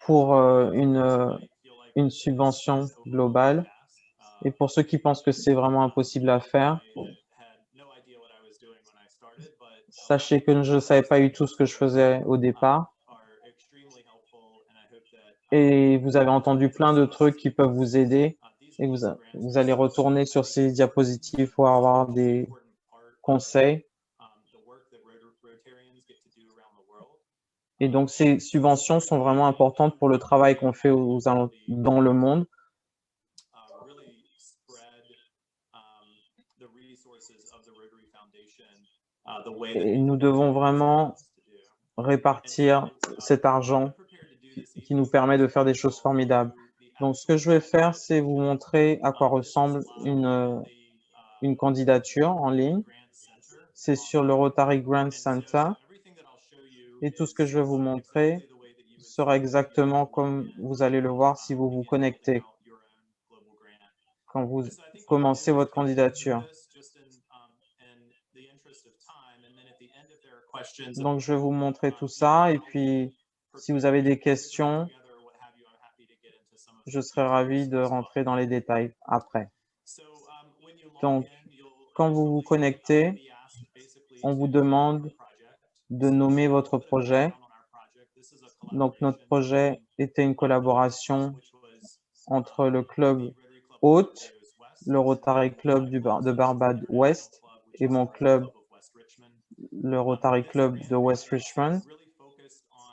pour une subvention globale. Et pour ceux qui pensent que c'est vraiment impossible à faire, sachez que je ne savais pas du tout ce que je faisais au départ. Et vous avez entendu plein de trucs qui peuvent vous aider. Et vous allez retourner sur ces diapositives pour avoir des conseils. Et donc, ces subventions sont vraiment importantes pour le travail qu'on fait dans le monde. Et nous devons vraiment répartir cet argent qui nous permet de faire des choses formidables. Donc, ce que je vais faire, c'est vous montrer à quoi ressemble une candidature en ligne. C'est sur le Rotary Grant Center. Et tout ce que je vais vous montrer sera exactement comme vous allez le voir si vous vous connectez quand vous commencez votre candidature. Donc, je vais vous montrer tout ça et puis si vous avez des questions, je serai ravi de rentrer dans les détails après. Donc, quand vous vous connectez, on vous demande de nommer votre projet. Donc, notre projet était une collaboration entre le club hôte, le Rotary Club de Barbade Ouest et mon club, le Rotary Club de West Richmond.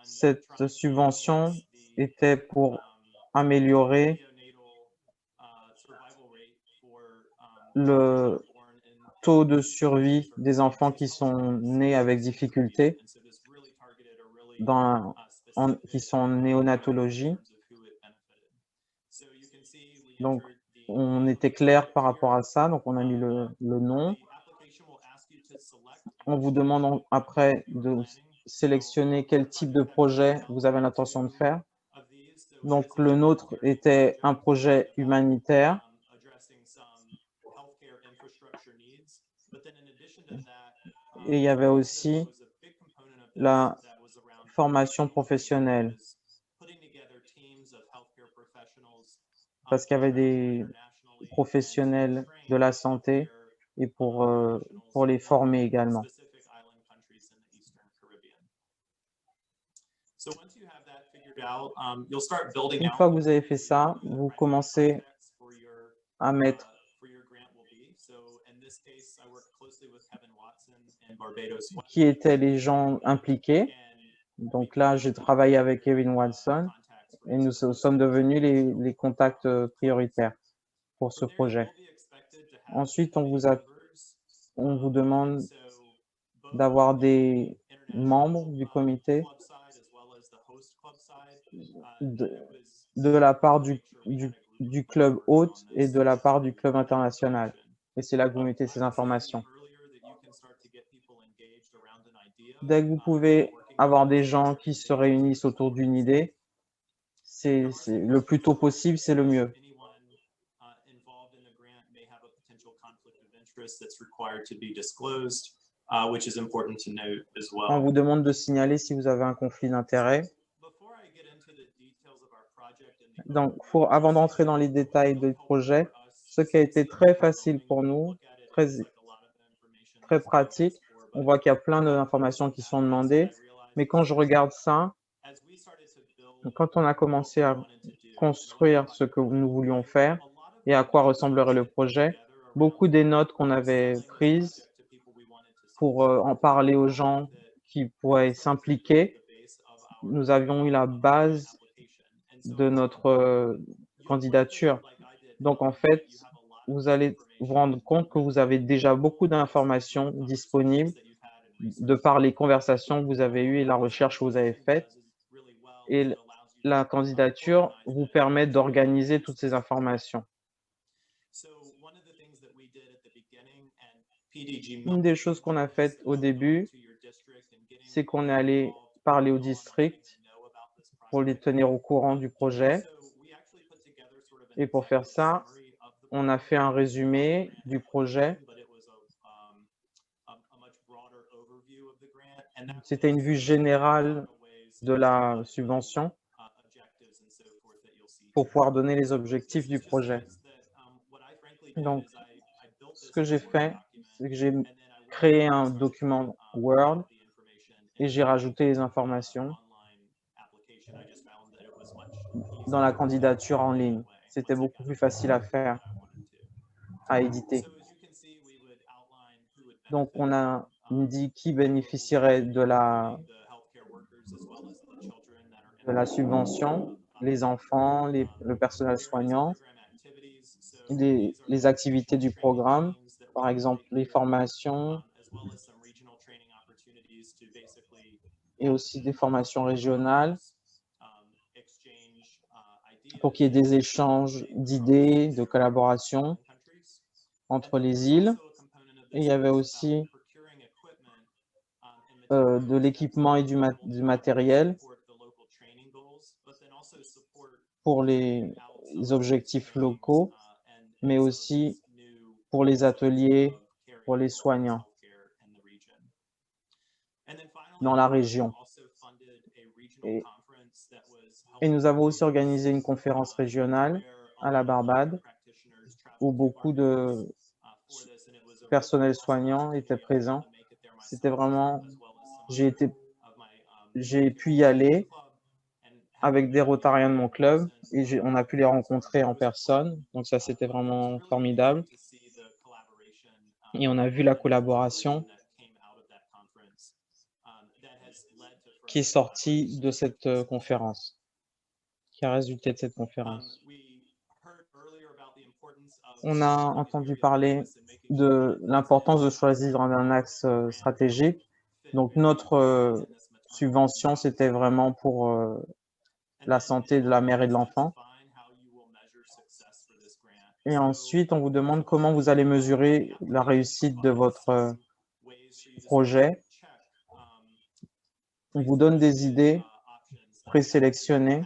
Cette subvention était pour améliorer le taux de survie des enfants qui sont nés avec difficulté, qui sont en néonatologie. Donc, on était clair par rapport à ça, donc on a mis le nom. On vous demande après de sélectionner quel type de projet vous avez l'intention de faire. Donc, le nôtre était un projet humanitaire. Et il y avait aussi la formation professionnelle. Parce qu'il y avait des professionnels de la santé et pour les former également. Une fois que vous avez fait ça, vous commencez à mettre qui étaient les gens impliqués. Donc là, j'ai travaillé avec Kevin Watson et nous sommes devenus les contacts prioritaires pour ce projet. Ensuite, on vous demande d'avoir des membres du comité de la part du club hôte et de la part du club international. Et c'est là que vous mettez ces informations. Dès que vous pouvez avoir des gens qui se réunissent autour d'une idée, c'est le plus tôt possible, c'est le mieux. On vous demande de signaler si vous avez un conflit d'intérêts. Donc, avant d'entrer dans les détails du projet, ce qui a été très facile pour nous, très pratique, on voit qu'il y a plein d'informations qui sont demandées, mais quand je regarde ça, quand on a commencé à construire ce que nous voulions faire et à quoi ressemblerait le projet, beaucoup des notes qu'on avait prises pour en parler aux gens qui pourraient s'impliquer, nous avions eu la base de notre candidature. Donc, en fait, vous allez vous rendre compte que vous avez déjà beaucoup d'informations disponibles de par les conversations que vous avez eues et la recherche que vous avez faite. Et la candidature vous permet d'organiser toutes ces informations. Une des choses qu'on a faites au début, c'est qu'on est allé parler au district pour les tenir au courant du projet. Et pour faire ça, on a fait un résumé du projet. C'était une vue générale de la subvention pour pouvoir donner les objectifs du projet. Donc, ce que j'ai fait, c'est que j'ai créé un document Word et j'ai rajouté les informations dans la candidature en ligne. C'était beaucoup plus facile à faire, à éditer. Donc, on a dit qui bénéficierait de la subvention, les enfants, le personnel soignant, les activités du programme, par exemple les formations et aussi des formations régionales pour qu'il y ait des échanges d'idées, de collaboration entre les îles. Et il y avait aussi de l'équipement et du matériel pour les objectifs locaux, mais aussi pour les ateliers, pour les soignants dans la région. Et nous avons aussi organisé une conférence régionale à la Barbade où beaucoup de personnel soignant était présent. C'était vraiment, j'ai pu y aller avec des Rotariens de mon club et on a pu les rencontrer en personne. Donc ça, c'était vraiment formidable. Et on a vu la collaboration qui est sortie de cette conférence, qui a résulté de cette conférence. On a entendu parler de l'importance de choisir un axe stratégique. Donc notre subvention, c'était vraiment pour la santé de la mère et de l'enfant. Et ensuite, on vous demande comment vous allez mesurer la réussite de votre projet. On vous donne des idées présélectionnées.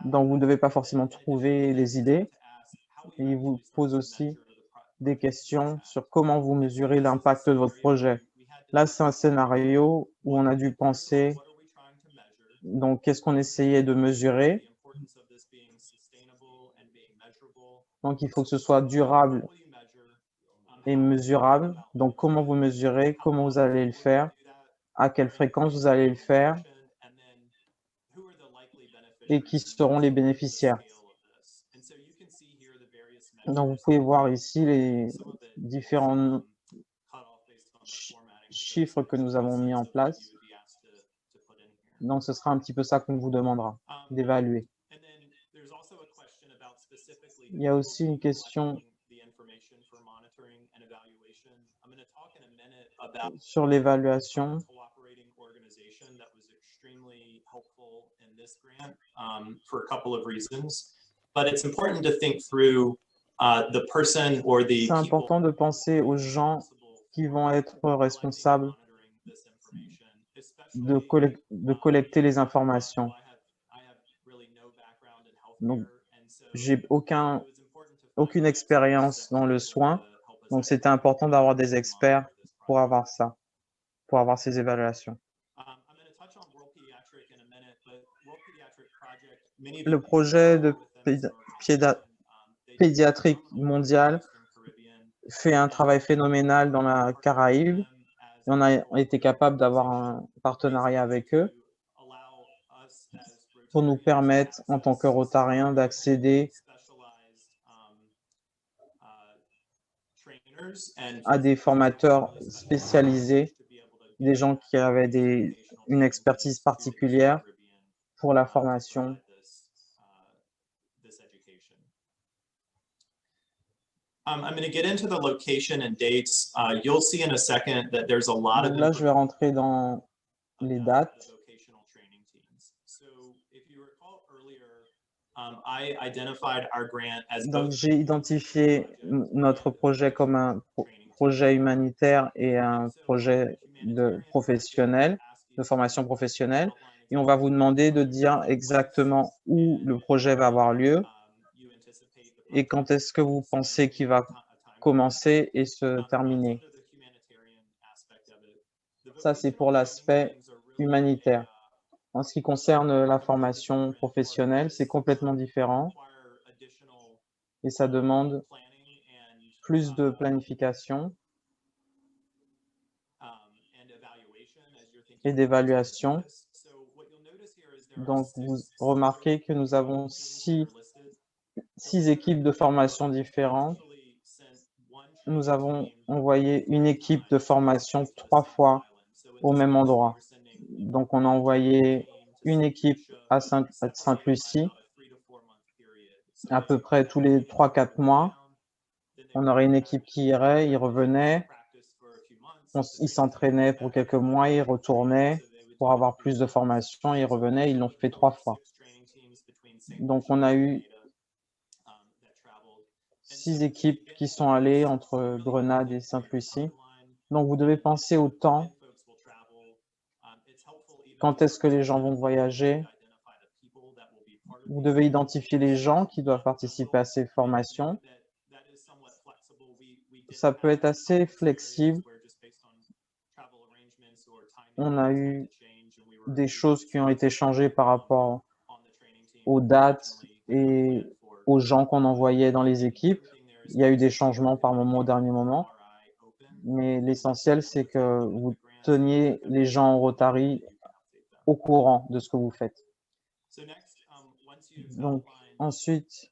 Donc, vous ne devez pas forcément trouver les idées. Et il vous pose aussi des questions sur comment vous mesurez l'impact de votre projet. Là, c'est un scénario où on a dû penser, donc, qu'est-ce qu'on essayait de mesurer? Donc, il faut que ce soit durable et mesurable. Donc, comment vous mesurez, comment vous allez le faire, à quelle fréquence vous allez le faire et qui seront les bénéficiaires. Donc, vous pouvez voir ici les différents chiffres que nous avons mis en place. Donc, ce sera un petit peu ça qu'on vous demandera d'évaluer. Il y a aussi une question sur l'évaluation. For a couple of reasons, but it's important to think through the person or the C'est important de penser aux gens qui vont être responsables de collecter les informations. Donc, j'ai aucune expérience dans le soin, donc c'était important d'avoir des experts pour avoir ça, pour avoir ces évaluations. Le projet de pédiatrie mondiale fait un travail phénoménal dans la Caraïbe et on a été capable d'avoir un partenariat avec eux pour nous permettre, en tant que Rotariens, d'accéder à des formateurs spécialisés, des gens qui avaient une expertise particulière pour la formation. I'm going to get into the location and dates. You'll see in a second that there's a lot of Là, je vais rentrer dans les dates. I identified our grant as Donc, j'ai identifié notre projet comme un projet humanitaire et un projet de formation professionnelle. Et on va vous demander de dire exactement où le projet va avoir lieu et quand est-ce que vous pensez qu'il va commencer et se terminer. Ça, c'est pour l'aspect humanitaire. En ce qui concerne la formation professionnelle, c'est complètement différent et ça demande plus de planification et d'évaluation. Donc, vous remarquez que nous avons six équipes de formation différentes. Nous avons envoyé une équipe de formation 3 fois au même endroit. Donc, on a envoyé une équipe à Sainte-Lucie, à peu près tous les 3-4 mois. On aurait une équipe qui irait, ils revenaient, ils s'entraînaient pour quelques mois, ils retournaient pour avoir plus de formation, ils revenaient, ils l'ont fait 3 fois. Donc, on a eu 6 équipes qui sont allées entre Grenade et Sainte-Lucie. Donc, vous devez penser au temps. Quand est-ce que les gens vont voyager? Vous devez identifier les gens qui doivent participer à ces formations. Ça peut être assez flexible. On a eu des choses qui ont été changées par rapport aux dates et aux gens qu'on envoyait dans les équipes. Il y a eu des changements par moment au dernier moment. Mais l'essentiel, c'est que vous teniez les gens en Rotary au courant de ce que vous faites. Donc, ensuite,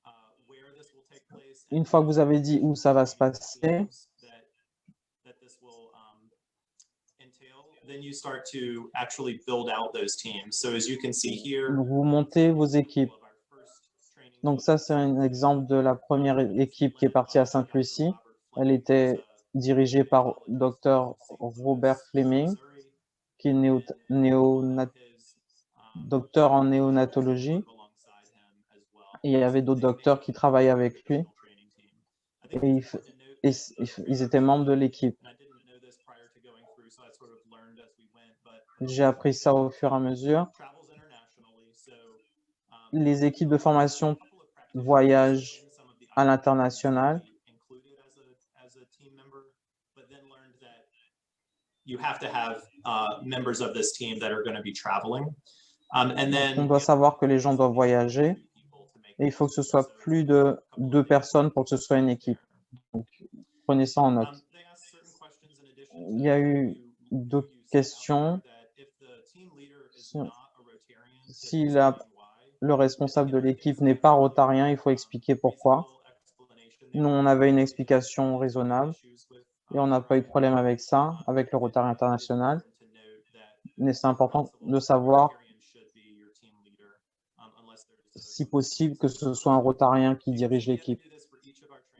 une fois que vous avez dit où ça va se passer, vous montez vos équipes. Donc ça, c'est un exemple de la première équipe qui est partie à Sainte-Lucie. Elle était dirigée par Dr. Robert Fleming, qui est docteur en néonatologie. Et il y avait d'autres docteurs qui travaillaient avec lui. Et ils étaient membres de l'équipe. J'ai appris ça au fur et à mesure. Les équipes de formation voyagent à l'international. On doit savoir que les gens doivent voyager et il faut que ce soit plus de 2 personnes pour que ce soit une équipe. Donc, prenez ça en note. Il y a eu d'autres questions. Si le responsable de l'équipe n'est pas rotarien, il faut expliquer pourquoi. Nous, on avait une explication raisonnable. Et on n'a pas eu de problème avec ça, avec le Rotary International. Mais c'est important de savoir, si possible, que ce soit un Rotarien qui dirige l'équipe.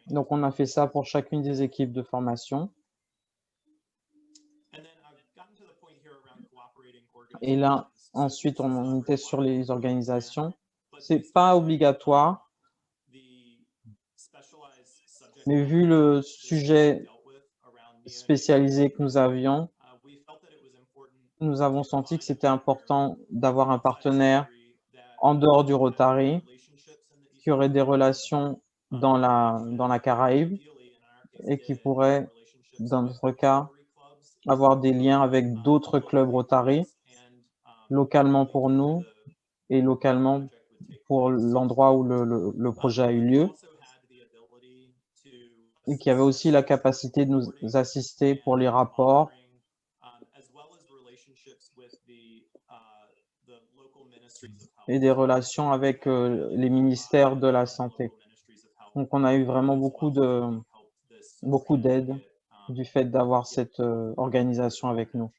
Donc, on a fait ça pour chacune des équipes de formation. Et là, ensuite, on était sur les organisations. C'est pas obligatoire, mais vu le sujet spécialisé que nous avions, nous avons senti que c'était important d'avoir un partenaire en dehors du Rotary qui aurait des relations dans la Caraïbe et qui pourrait, dans notre cas, avoir des liens avec d'autres clubs Rotary, localement pour nous et localement pour l'endroit où le projet a eu lieu, et qui avait aussi la capacité de nous assister pour les rapports et des relations avec les ministères de la Santé. Donc, on a eu vraiment beaucoup d'aide du fait d'avoir cette organisation avec nous.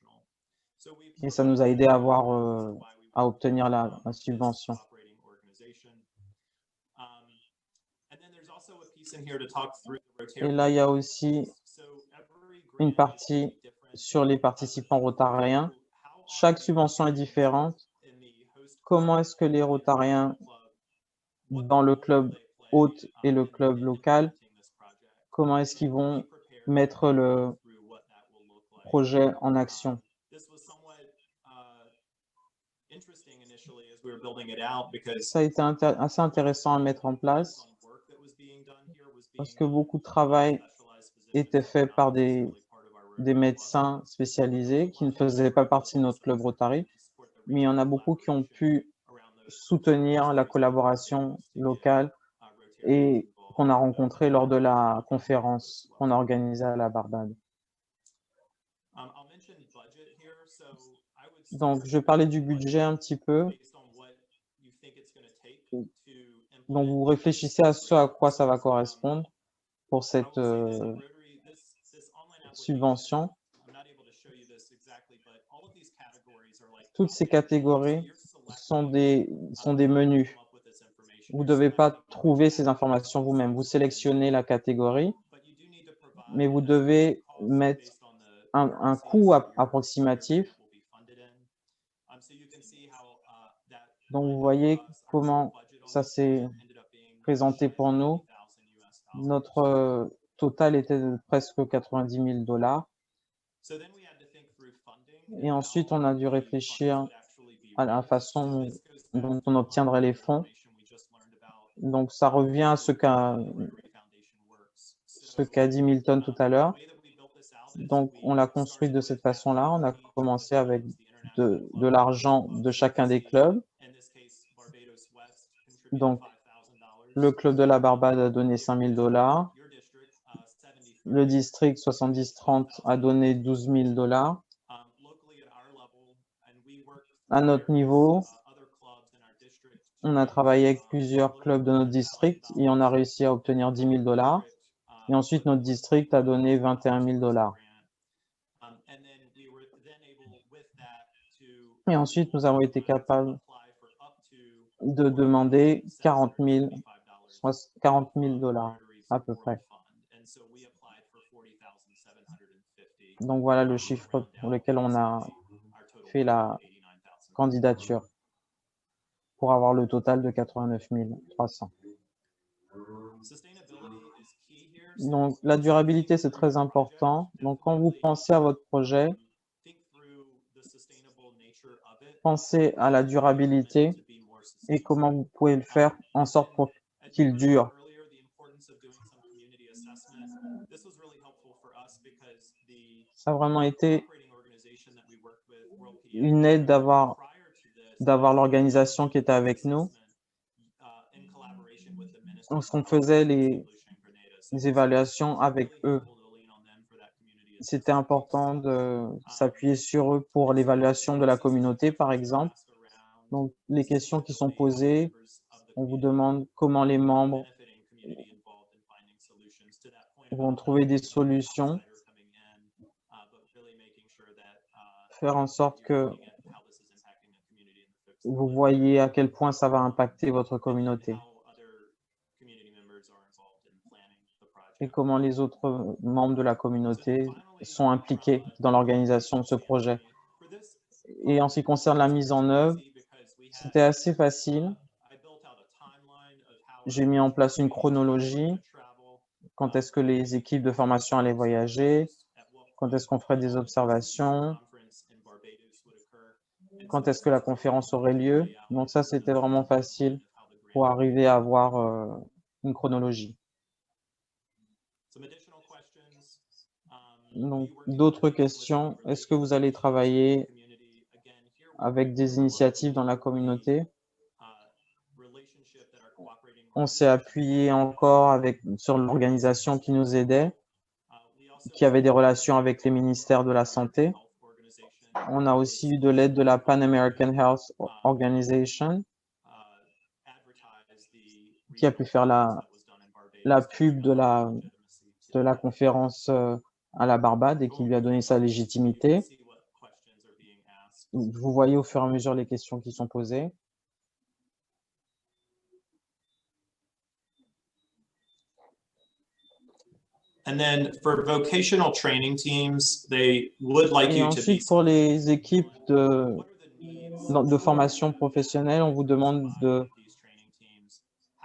Et ça nous a aidé à obtenir la subvention. Et là, il y a aussi une partie sur les participants rotariens. Chaque subvention est différente. Comment est-ce que les Rotariens dans le club hôte et le club local, comment est-ce qu'ils vont mettre le projet en action? Ça a été assez intéressant à mettre en place parce que beaucoup de travail était fait par des médecins spécialisés qui ne faisaient pas partie de notre club Rotary, mais il y en a beaucoup qui ont pu soutenir la collaboration locale et qu'on a rencontré lors de la conférence qu'on a organisée à la Barbade. Donc, je parlais du budget un petit peu. Donc, vous réfléchissez à ce à quoi ça va correspondre pour cette subvention. Toutes ces catégories sont des menus. Vous ne devez pas trouver ces informations vous-même. Vous sélectionnez la catégorie, mais vous devez mettre un coût approximatif. Donc, vous voyez comment ça s'est présenté pour nous. Notre total était de presque 90 000 $. Et ensuite, on a dû réfléchir à la façon dont on obtiendrait les fonds. Donc, ça revient à ce qu'a dit Milton tout à l'heure. Donc, on l'a construit de cette façon-là. On a commencé avec de l'argent de chacun des clubs. Donc, le club de la Barbade a donné 5 000 $. Le district 70-30 a donné 12 000 $. À notre niveau, on a travaillé avec plusieurs clubs de notre district et on a réussi à obtenir 10 000 $. Et ensuite, notre district a donné 21 000 $. Et ensuite, nous avons été capables de demander 40 000 $ à peu près. Donc voilà le chiffre pour lequel on a fait la candidature pour avoir le total de 89 300. Donc la durabilité, c'est très important. Donc quand vous pensez à votre projet, pensez à la durabilité et comment vous pouvez le faire en sorte pour qu'il dure. Ça a vraiment été une aide d'avoir l'organisation qui était avec nous. Lorsqu'on faisait les évaluations avec eux, c'était important de s'appuyer sur eux pour l'évaluation de la communauté, par exemple. Donc, les questions qui sont posées, on vous demande comment les membres vont trouver des solutions faire en sorte que vous voyez à quel point ça va impacter votre communauté et comment les autres membres de la communauté sont impliqués dans l'organisation de ce projet. Et en ce qui concerne la mise en œuvre, c'était assez facile. J'ai mis en place une chronologie. Quand est-ce que les équipes de formation allaient voyager? Quand est-ce qu'on ferait des observations? Quand est-ce que la conférence aurait lieu? Donc ça, c'était vraiment facile pour arriver à avoir une chronologie. Donc, d'autres questions? Est-ce que vous allez travailler avec des initiatives dans la communauté? On s'est appuyé encore sur l'organisation qui nous aidait, qui avait des relations avec les ministères de la Santé. On a aussi eu de l'aide de la Pan American Health Organization, qui a pu faire la pub de la conférence à la Barbade et qui lui a donné sa légitimité. Vous voyez au fur et à mesure les questions qui sont posées. And then for vocational training teams, they would like Et you to be. ensuite, pour les équipes de formation professionnelle, on vous demande de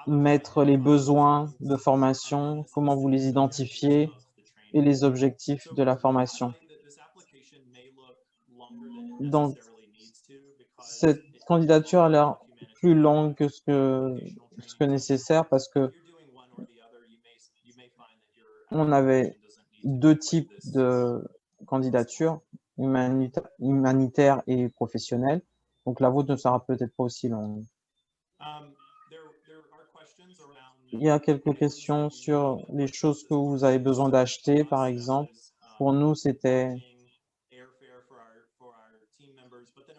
mettre les besoins de formation, comment vous les identifiez et les objectifs de la formation. Donc, cette candidature a l'air plus longue que ce que nécessaire parce que on avait deux types de candidatures, humanitaire et professionnelle. Donc, la vôtre ne sera peut-être pas aussi longue. Il y a quelques questions sur les choses que vous avez besoin d'acheter, par exemple. Pour nous, c'était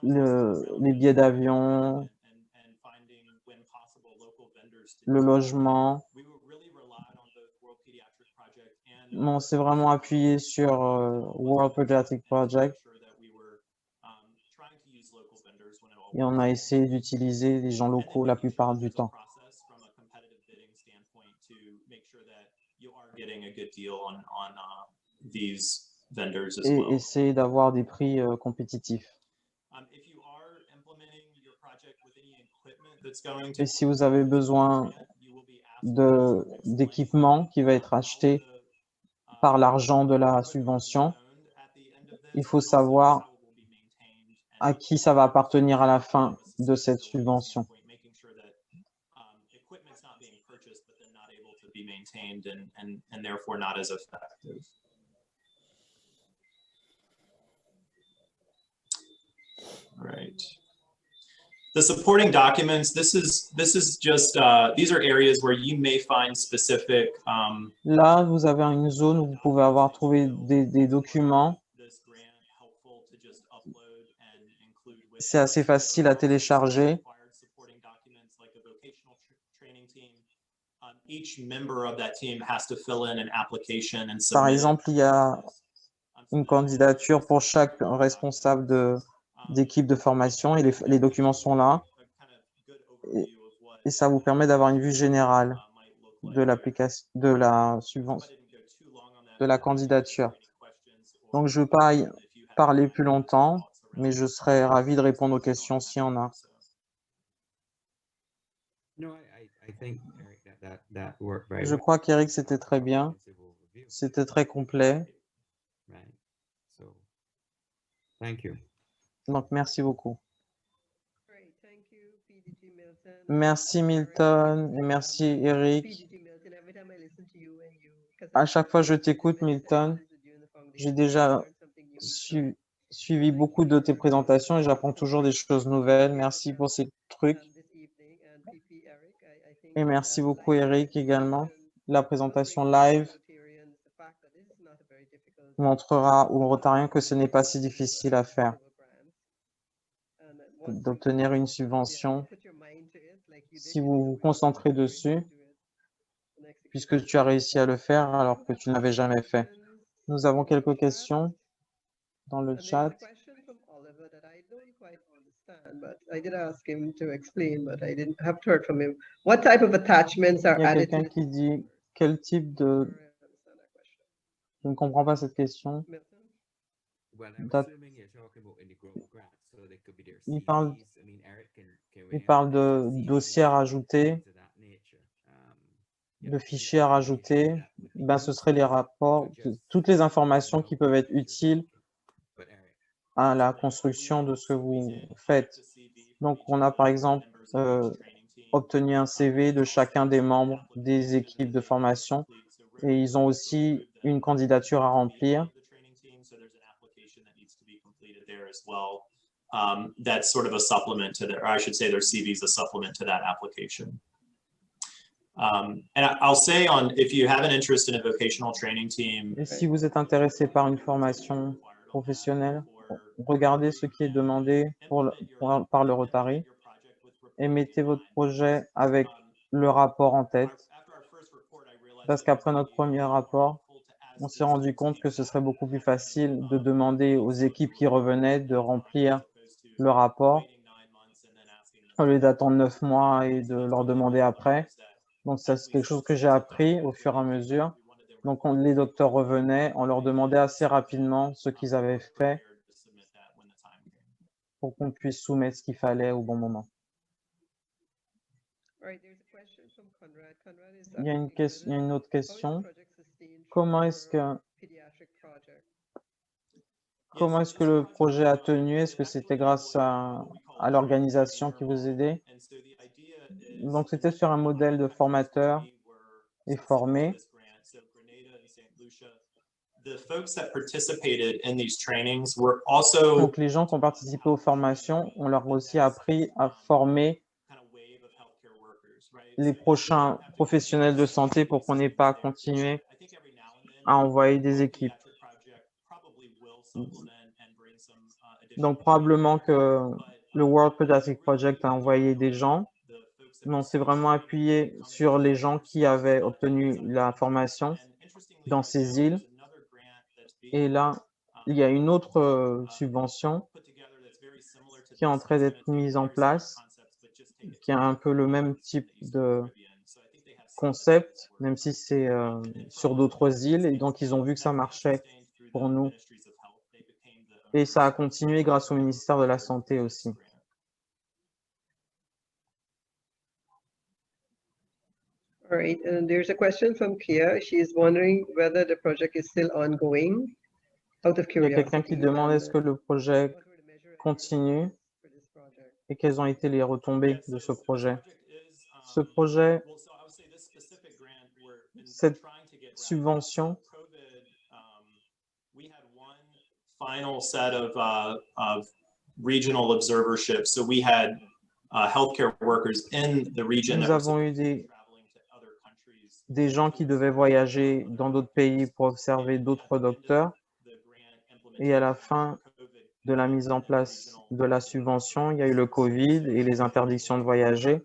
les billets d'avion, le logement. On s'est vraiment appuyé sur World Pediatric Project et on a essayé d'utiliser les gens locaux la plupart du temps. Et essayer d'avoir des prix compétitifs. Et si vous avez besoin d'équipement qui va être acheté par l'argent de la subvention, il faut savoir à qui ça va appartenir à la fin de cette subvention. Right. The supporting documents, this is just, these are areas where you may find specific. Là, vous avez une zone où vous pouvez avoir trouvé des documents. C'est assez facile à télécharger. Par exemple, il y a une candidature pour chaque responsable d'équipe de formation et les documents sont là. Et ça vous permet d'avoir une vue générale de l'application, de la subvention, de la candidature. Donc, je ne veux pas y parler plus longtemps, mais je serais ravi de répondre aux questions s'il y en a. Je crois qu'Eric, c'était très bien. C'était très complet. Donc, merci beaucoup. Merci Milton et merci Eric. À chaque fois que je t'écoute, Milton, j'ai déjà suivi beaucoup de tes présentations et j'apprends toujours des choses nouvelles. Merci pour ces trucs. Et merci beaucoup Eric également. La présentation live montrera aux Rotariens que ce n'est pas si difficile à faire d'obtenir une subvention si vous vous concentrez dessus, puisque tu as réussi à le faire alors que tu ne l'avais jamais fait. Nous avons quelques questions dans le chat. try to understand, but I did ask him to explain, but I didn't have heard from him. What type of attachments are Il y a added to quelqu'un the qui dit quel type de... Sorry, I don't understand that question. Je ne comprends pas cette question. Milton? Well, I'm That- assuming you're talking about in the growth grant, so there could be their Il parle- CVs. I mean, Eric can Il weigh in parle on de this, dossiers à CVs, rajouter, things of that nature. You de know, fichiers à rajouter. that would be Ben, ce seraient les rapports, to just toutes les informations qui peuvent être utiles But Eric, à la construction de ce que vous faites. Donc, on a par exemple obtenu un CV de chacun des membres des équipes de formation et ils ont aussi une candidature à remplir. That's sort of a supplement to their, or I should say their CV is a supplement to that application. And I'll say if you have an interest in a vocational training team, Et si vous êtes intéressé par une formation professionnelle, regardez ce qui est demandé par le Rotary et mettez votre projet avec le rapport en tête. Parce qu'après notre premier rapport, on s'est rendu compte que ce serait beaucoup plus facile de demander aux équipes qui revenaient de remplir le rapport au lieu d'attendre 9 mois et de leur demander après. Donc, ça, c'est quelque chose que j'ai appris au fur et à mesure. Donc, les docteurs revenaient, on leur demandait assez rapidement ce qu'ils avaient fait pour qu'on puisse soumettre ce qu'il fallait au bon moment. All right, there's a question from Conrad. Conrad is Il y a une, asking il y a une autre how is the question. project sustained Comment through est-ce que, your pediatric project? comment est-ce que le projet a tenu? Est-ce que c'était grâce à l'organisation qui vous aidait? Donc, c'était sur un modèle de formateur et formé. The folks that participated in these trainings were also Donc, les gens qui ont participé aux formations, on leur a aussi appris à former les prochains professionnels de santé pour qu'on n'ait pas à continuer à envoyer des équipes. Donc, probablement que le World Pediatric Project a envoyé des gens, mais on s'est vraiment appuyé sur les gens qui avaient obtenu la formation dans ces îles. Et là, il y a une autre subvention qui est en train d'être mise en place, qui a un peu le même type de concept, même si c'est sur d'autres îles. Et donc, ils ont vu que ça marchait pour nous. Et ça a continué grâce au ministère de la Santé aussi. All right, and there's a question from Kia. She is wondering whether the project is still ongoing. Out of Il y a quelqu'un curiosity. qui demande est-ce que le projet what were the measures continue for this project? et quelles ont été les retombées de ce projet. Ce projet, cette subvention, final set of regional observerships. So we had healthcare workers in the region. nous avons eu des gens qui devaient voyager dans d'autres pays pour observer d'autres docteurs. Et à la fin de la mise en place de la subvention, il y a eu le Covid et les interdictions de voyager.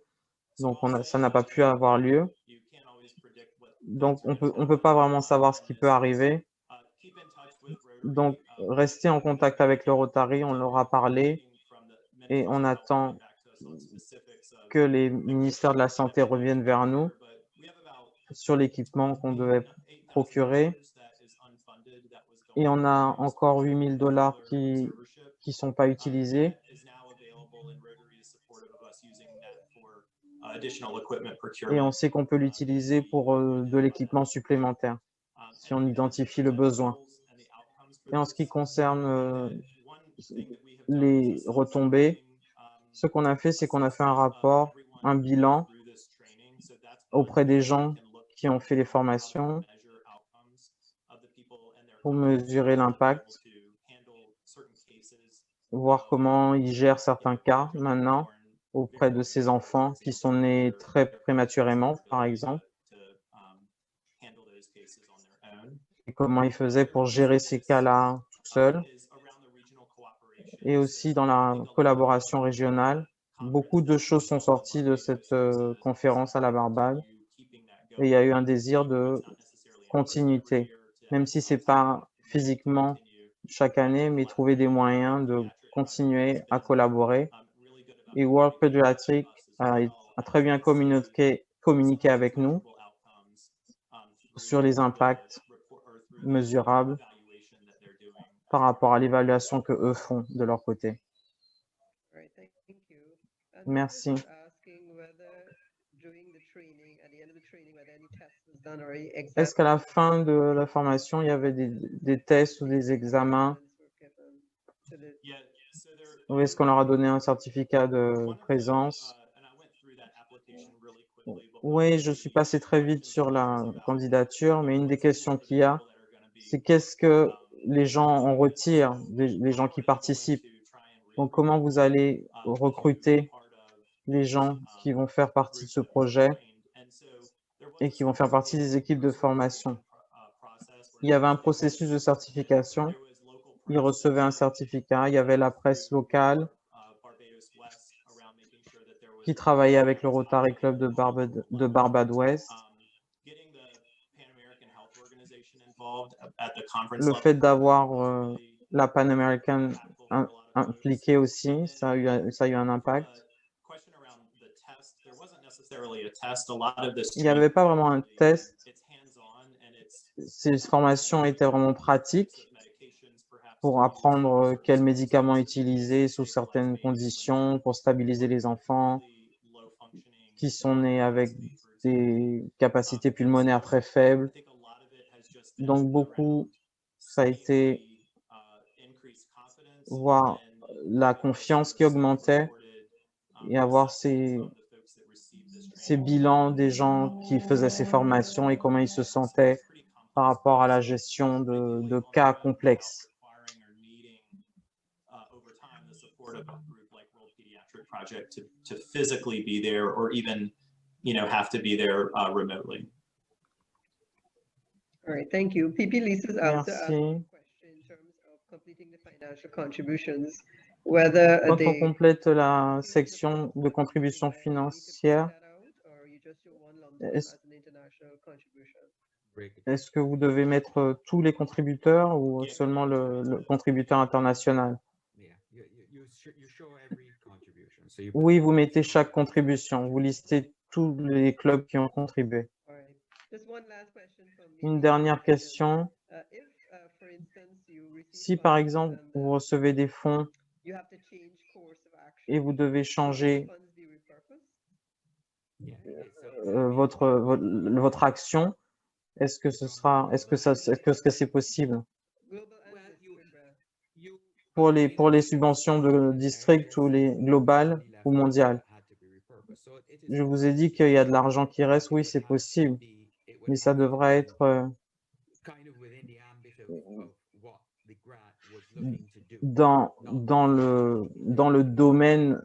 Donc, ça n'a pas pu avoir lieu. Donc, on peut pas vraiment savoir ce qui peut arriver. Donc, restez en contact avec le Rotary, on leur a parlé et on attend que les ministères de la Santé reviennent vers nous sur l'équipement qu'on devait procurer. Et on a encore 8 000 $ qui sont pas utilisés. Et on sait qu'on peut l'utiliser pour de l'équipement supplémentaire, si on identifie le besoin. Et en ce qui concerne les retombées, ce qu'on a fait, c'est qu'on a fait un rapport, un bilan auprès des gens qui ont fait les formations pour mesurer l'impact, voir comment ils gèrent certains cas maintenant auprès de ces enfants qui sont nés très prématurément, par exemple, et comment ils faisaient pour gérer ces cas-là tout seuls. Et aussi dans la collaboration régionale, beaucoup de choses sont sorties de cette conférence à la Barbade et il y a eu un désir de continuité, même si ce n'est pas physiquement chaque année, mais trouver des moyens de continuer à collaborer. Et World Pediatric a très bien communiqué avec nous sur les impacts mesurables par rapport à l'évaluation que eux font de leur côté. All right, thank you. And Merci. Margaret was asking whether during the training, at the end of the training, whether any test was done or any exam Est-ce qu'à la fin de la formation, il y avait des tests ou des examens, were given to the Yeah, so there, ou est-ce qu'on leur a donné un certificat de présence? and I went through that application really quickly, but Oui, je suis passé très vite sur la candidature, mais une des questions qu'il y a, c'est qu'est-ce que les gens en retirent, les gens qui participent. Donc, comment vous allez recruter les gens qui vont faire partie de ce projet et qui vont faire partie des équipes de formation. Il y avait un processus de certification. Ils recevaient un certificat. Il y avait la presse locale qui travaillait avec le Rotary Club de Barbados-Ouest. Le fait d'avoir la Pan American impliquée aussi, ça a eu un impact. Il n'y avait pas vraiment un test. Ces formations étaient vraiment pratiques pour apprendre quels médicaments utiliser sous certaines conditions pour stabiliser les enfants qui sont nés avec des capacités pulmonaires très faibles. Donc beaucoup, ça a été voir la confiance qui augmentait et avoir ces bilans des gens qui faisaient ces formations et comment ils se sentaient par rapport à la gestion de cas complexes. Project to physically be there or even, have to be there remotely. All right, thank you. PP Lisa's also asked a Merci. question in terms of completing the financial contributions, whether Quand on they complète la section de contribution financière, est-ce que vous devez mettre tous les contributeurs ou seulement le contributeur international? Oui, vous mettez chaque contribution. Vous listez tous les clubs qui ont contribué. Une dernière question. Si, par exemple, vous recevez des fonds et vous devez changer votre action, est-ce que c'est possible? Pour les subventions de district ou les globales ou mondiales. Je vous ai dit qu'il y a de l'argent qui reste, oui, c'est possible, mais ça devrait être dans le domaine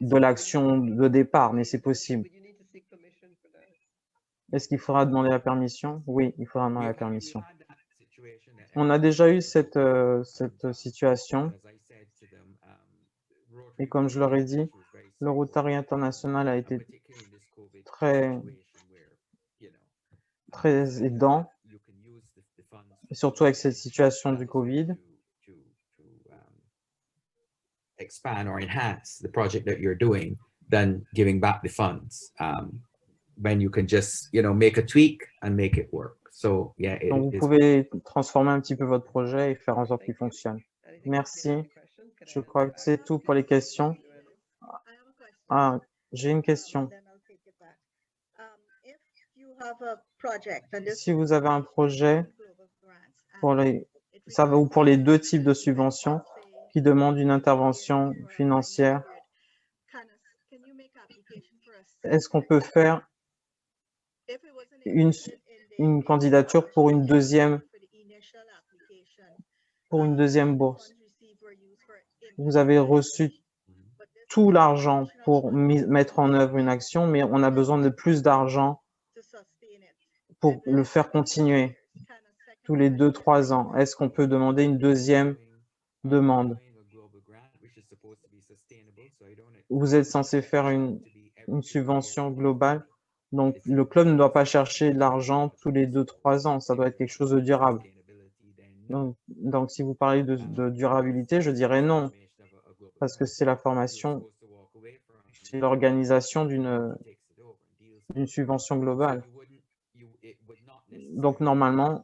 de l'action de départ, mais c'est possible. Est-ce qu'il faudra demander la permission? Oui, il faudra demander la permission. On a déjà eu cette situation et comme je leur ai dit, le Rotary International a été très aidant, surtout avec cette situation du Covid. Expand or enhance the project that you're doing than giving back the funds when you can just make a tweak and make it work. So yeah, donc vous pouvez transformer un petit peu votre projet et faire en sorte qu'il fonctionne. Merci. Je crois que c'est tout pour les questions. Ah, j'ai une question. Si vous avez un projet pour les deux types de subventions qui demandent une intervention financière, est-ce qu'on peut faire une candidature pour une deuxième bourse? Vous avez reçu tout l'argent pour mettre en œuvre une action, mais on a besoin de plus d'argent pour le faire continuer tous les 2-3 ans. Est-ce qu'on peut demander une deuxième demande? Vous êtes censé faire une subvention globale, donc le club ne doit pas chercher de l'argent tous les 2-3 ans, ça doit être quelque chose de durable. Donc, si vous parlez de durabilité, je dirais non, parce que c'est la formation, c'est l'organisation d'une subvention globale. Donc, normalement,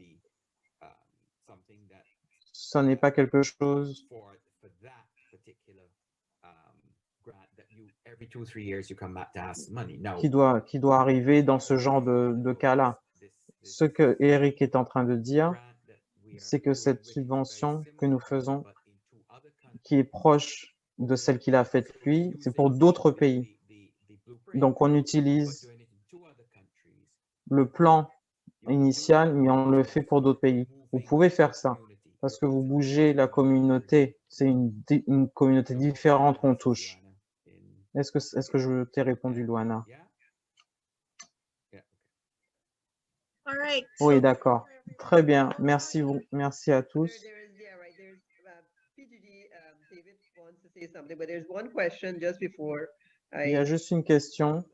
ce n'est pas quelque chose qui doit arriver dans ce genre de cas-là. Ce que Eric est en train de dire, c'est que cette subvention que nous faisons, qui est proche de celle qu'il a faite lui, c'est pour d'autres pays. Donc, on utilise le plan initial, mais on le fait pour d'autres pays. Vous pouvez faire ça, parce que vous bougez la communauté. C'est une communauté différente qu'on touche. Est-ce que je t'ai répondu, Luana? Oui, d'accord. Très bien. Merci à tous. Il y a juste une question.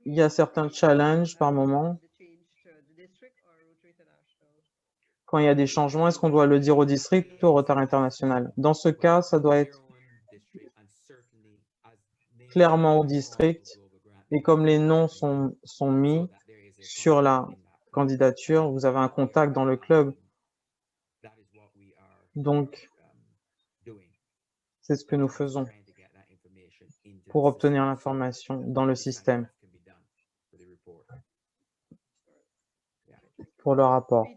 Il y a certains challenges par moment. Quand il y a des changements, est-ce qu'on doit le dire au district ou au Rotary International? Dans ce cas, ça doit être clairement au district. Et comme les noms sont mis sur la candidature, vous avez un contact dans le club. Donc, c'est ce que nous faisons pour obtenir l'information dans le système pour le rapport.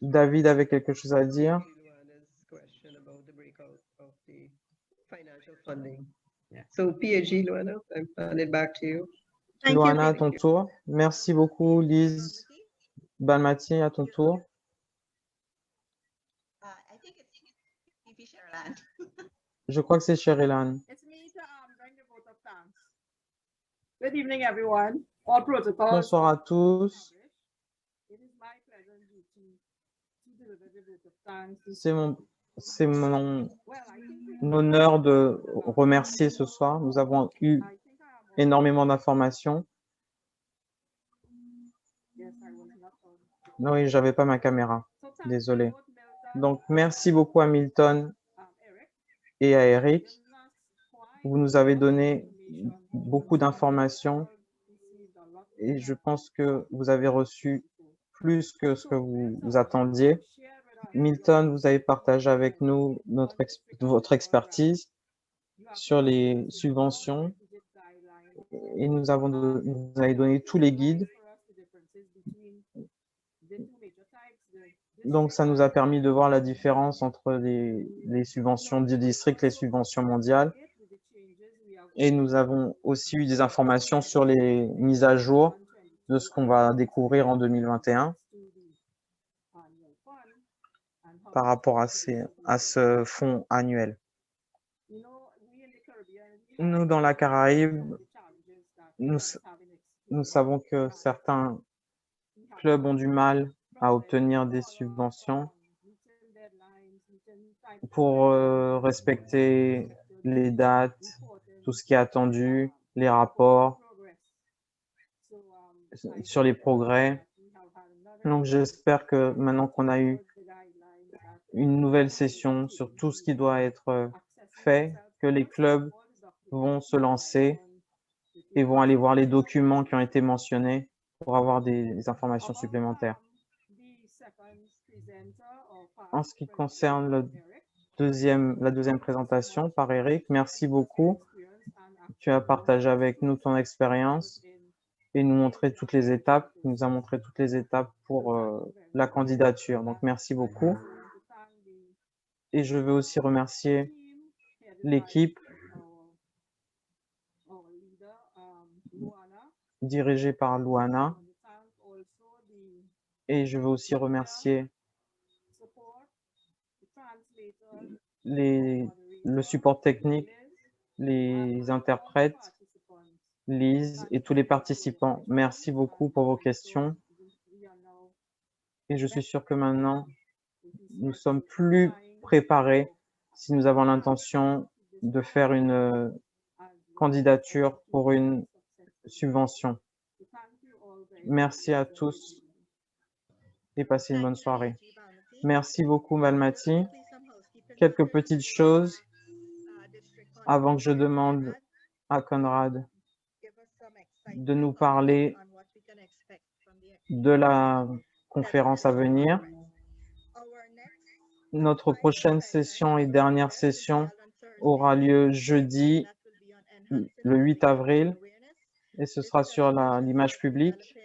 David avait quelque chose à dire. Luana, à ton tour. Merci beaucoup, Lise. Balmati, à ton tour. Je crois que c'est Sherilyn. Good evening, everyone. All protocols. Bonsoir à tous. C'est mon honneur de remercier ce soir. Nous avons eu énormément d'informations. Non, oui, j'avais pas ma caméra. Désolé. Donc, merci beaucoup à Milton et à Eric. Vous nous avez donné beaucoup d'informations et je pense que vous avez reçu plus que ce que vous attendiez. Milton, vous avez partagé avec nous votre expertise sur les subventions et nous avez donné tous les guides. Donc, ça nous a permis de voir la différence entre les subventions du district, les subventions mondiales. Et nous avons aussi eu des informations sur les mises à jour de ce qu'on va découvrir en 2021 par rapport à ce fonds annuel. Nous, dans la Caraïbe, nous savons que certains clubs ont du mal à obtenir des subventions pour respecter les dates, tout ce qui est attendu, les rapports sur les progrès. Donc, j'espère que maintenant qu'on a eu une nouvelle session sur tout ce qui doit être fait, que les clubs vont se lancer et vont aller voir les documents qui ont été mentionnés pour avoir des informations supplémentaires. En ce qui concerne la deuxième présentation par Eric, merci beaucoup. Tu as partagé avec nous ton expérience et nous montrer toutes les étapes. Tu nous as montré toutes les étapes pour la candidature. Donc, merci beaucoup. Et je veux aussi remercier l'équipe dirigée par Luana. Et je veux aussi remercier le support technique, les interprètes, Lise et tous les participants. Merci beaucoup pour vos questions. Et je suis sûr que maintenant, nous sommes plus préparés si nous avons l'intention de faire une candidature pour une subvention. Merci à tous et passez une bonne soirée. Merci beaucoup, Malmati. Quelques petites choses avant que je demande à Conrad de nous parler de la conférence à venir. Notre prochaine session et dernière session aura lieu jeudi, le 8 avril, et ce sera sur l'image publique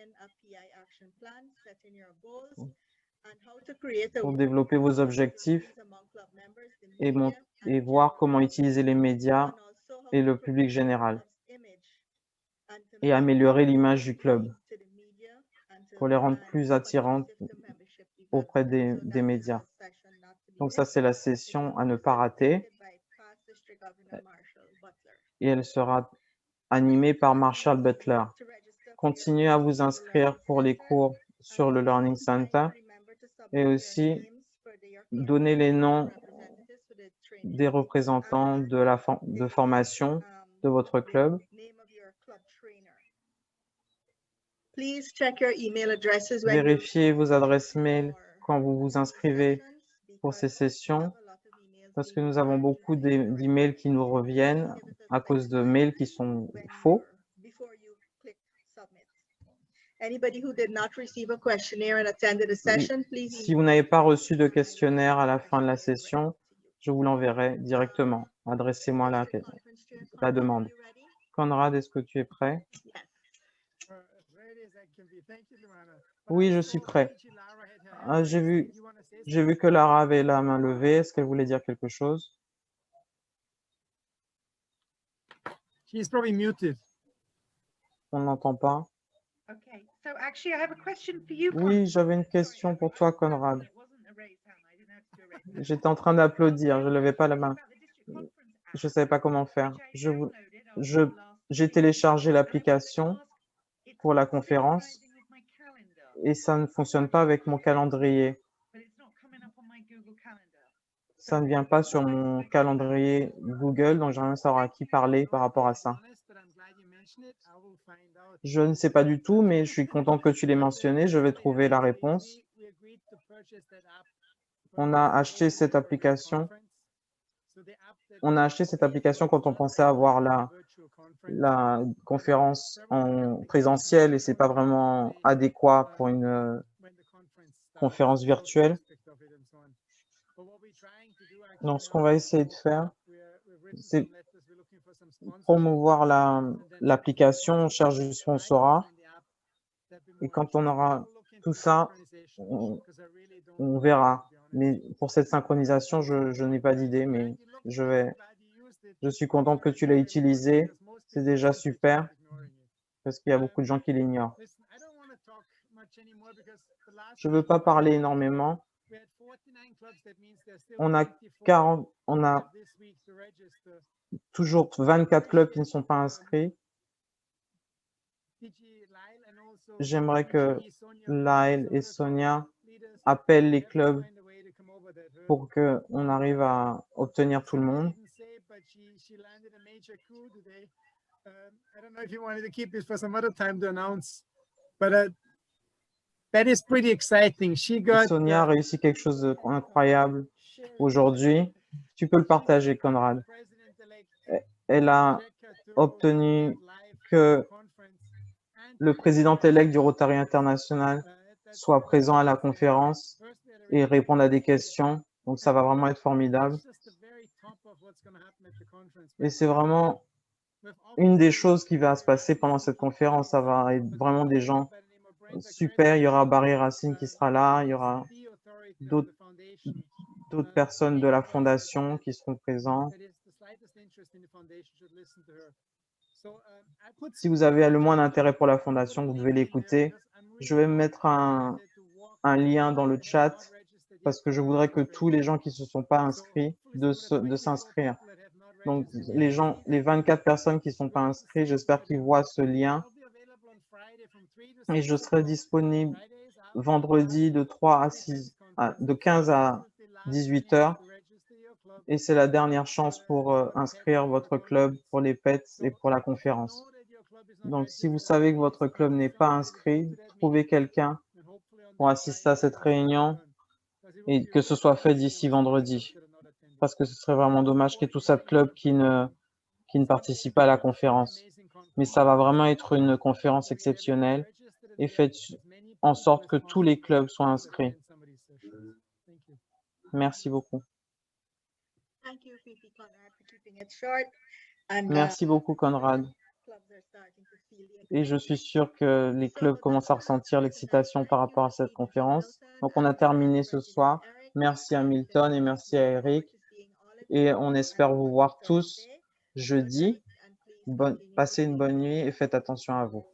pour développer vos objectifs et voir comment utiliser les médias et le public général et améliorer l'image du club pour les rendre plus attirantes auprès des médias. Donc ça, c'est la session à ne pas rater et elle sera animée par Marshall Butler. Continuez à vous inscrire pour les cours sur le Learning Center et aussi donner les noms des représentants de formation de votre club. Vérifiez vos adresses mail quand vous vous inscrivez pour ces sessions parce que nous avons beaucoup d'emails qui nous reviennent à cause de mails qui sont faux. Si vous n'avez pas reçu de questionnaire à la fin de la session, je vous l'enverrai directement. Adressez-moi la demande. Conrad, est-ce que tu es prêt? Oui, je suis prêt. Ah, j'ai vu que Lara avait la main levée. Est-ce qu'elle voulait dire quelque chose? She's probably muted. On n'entend pas. Okay, so actually I have a question for you. Oui, j'avais une question pour toi, Conrad. J'étais en train d'applaudir, je ne levais pas la main. Je ne savais pas comment faire. J'ai téléchargé l'application pour la conférence et ça ne fonctionne pas avec mon calendrier. Ça ne vient pas sur mon calendrier Google, donc j'aimerais savoir à qui parler par rapport à ça. Je ne sais pas du tout, mais je suis content que tu l'aies mentionné. Je vais trouver la réponse. On a acheté cette application. On a acheté cette application quand on pensait avoir la conférence en présentiel et c'est pas vraiment adéquat pour une conférence virtuelle. Donc, ce qu'on va essayer de faire, c'est promouvoir l'application, on cherche du sponsorat et quand on aura tout ça, on verra. Mais pour cette synchronisation, je n'ai pas d'idée, mais je suis content que tu l'aies utilisé. C'est déjà super parce qu'il y a beaucoup de gens qui l'ignorent. Je ne veux pas parler énormément. On a toujours 24 clubs qui ne sont pas inscrits. J'aimerais que Lyle et Sonia appellent les clubs pour qu'on arrive à obtenir tout le monde. Sonia a réussi quelque chose d'incroyable aujourd'hui. Tu peux le partager, Conrad. Elle a obtenu que le président-élect du Rotary International soit présent à la conférence et répondre à des questions. Donc, ça va vraiment être formidable. Et c'est vraiment une des choses qui va se passer pendant cette conférence. Ça va être vraiment des gens super. Il y aura Barry Racine qui sera là. Il y aura d'autres personnes de la fondation qui seront présentes. Si vous avez le moins d'intérêt pour la fondation, vous devez l'écouter. Je vais mettre un lien dans le chat parce que je voudrais que tous les gens qui ne se sont pas inscrits de s'inscrire. Donc, les 24 personnes qui ne sont pas inscrites, j'espère qu'ils voient ce lien. Et je serai disponible vendredi de 15 à 18 heures Et c'est la dernière chance pour inscrire votre club pour les PETS et pour la conférence. Donc, si vous savez que votre club n'est pas inscrit, trouvez quelqu'un pour assister à cette réunion et que ce soit fait d'ici vendredi. Parce que ce serait vraiment dommage qu'il y ait tout ça de clubs qui ne participent pas à la conférence. Mais ça va vraiment être une conférence exceptionnelle et faites en sorte que tous les clubs soient inscrits. Merci beaucoup. Merci beaucoup, Conrad. Et je suis sûr que les clubs commencent à ressentir l'excitation par rapport à cette conférence. Donc, on a terminé ce soir. Merci à Milton et merci à Eric. Et on espère vous voir tous jeudi. Passez une bonne nuit et faites attention à vous.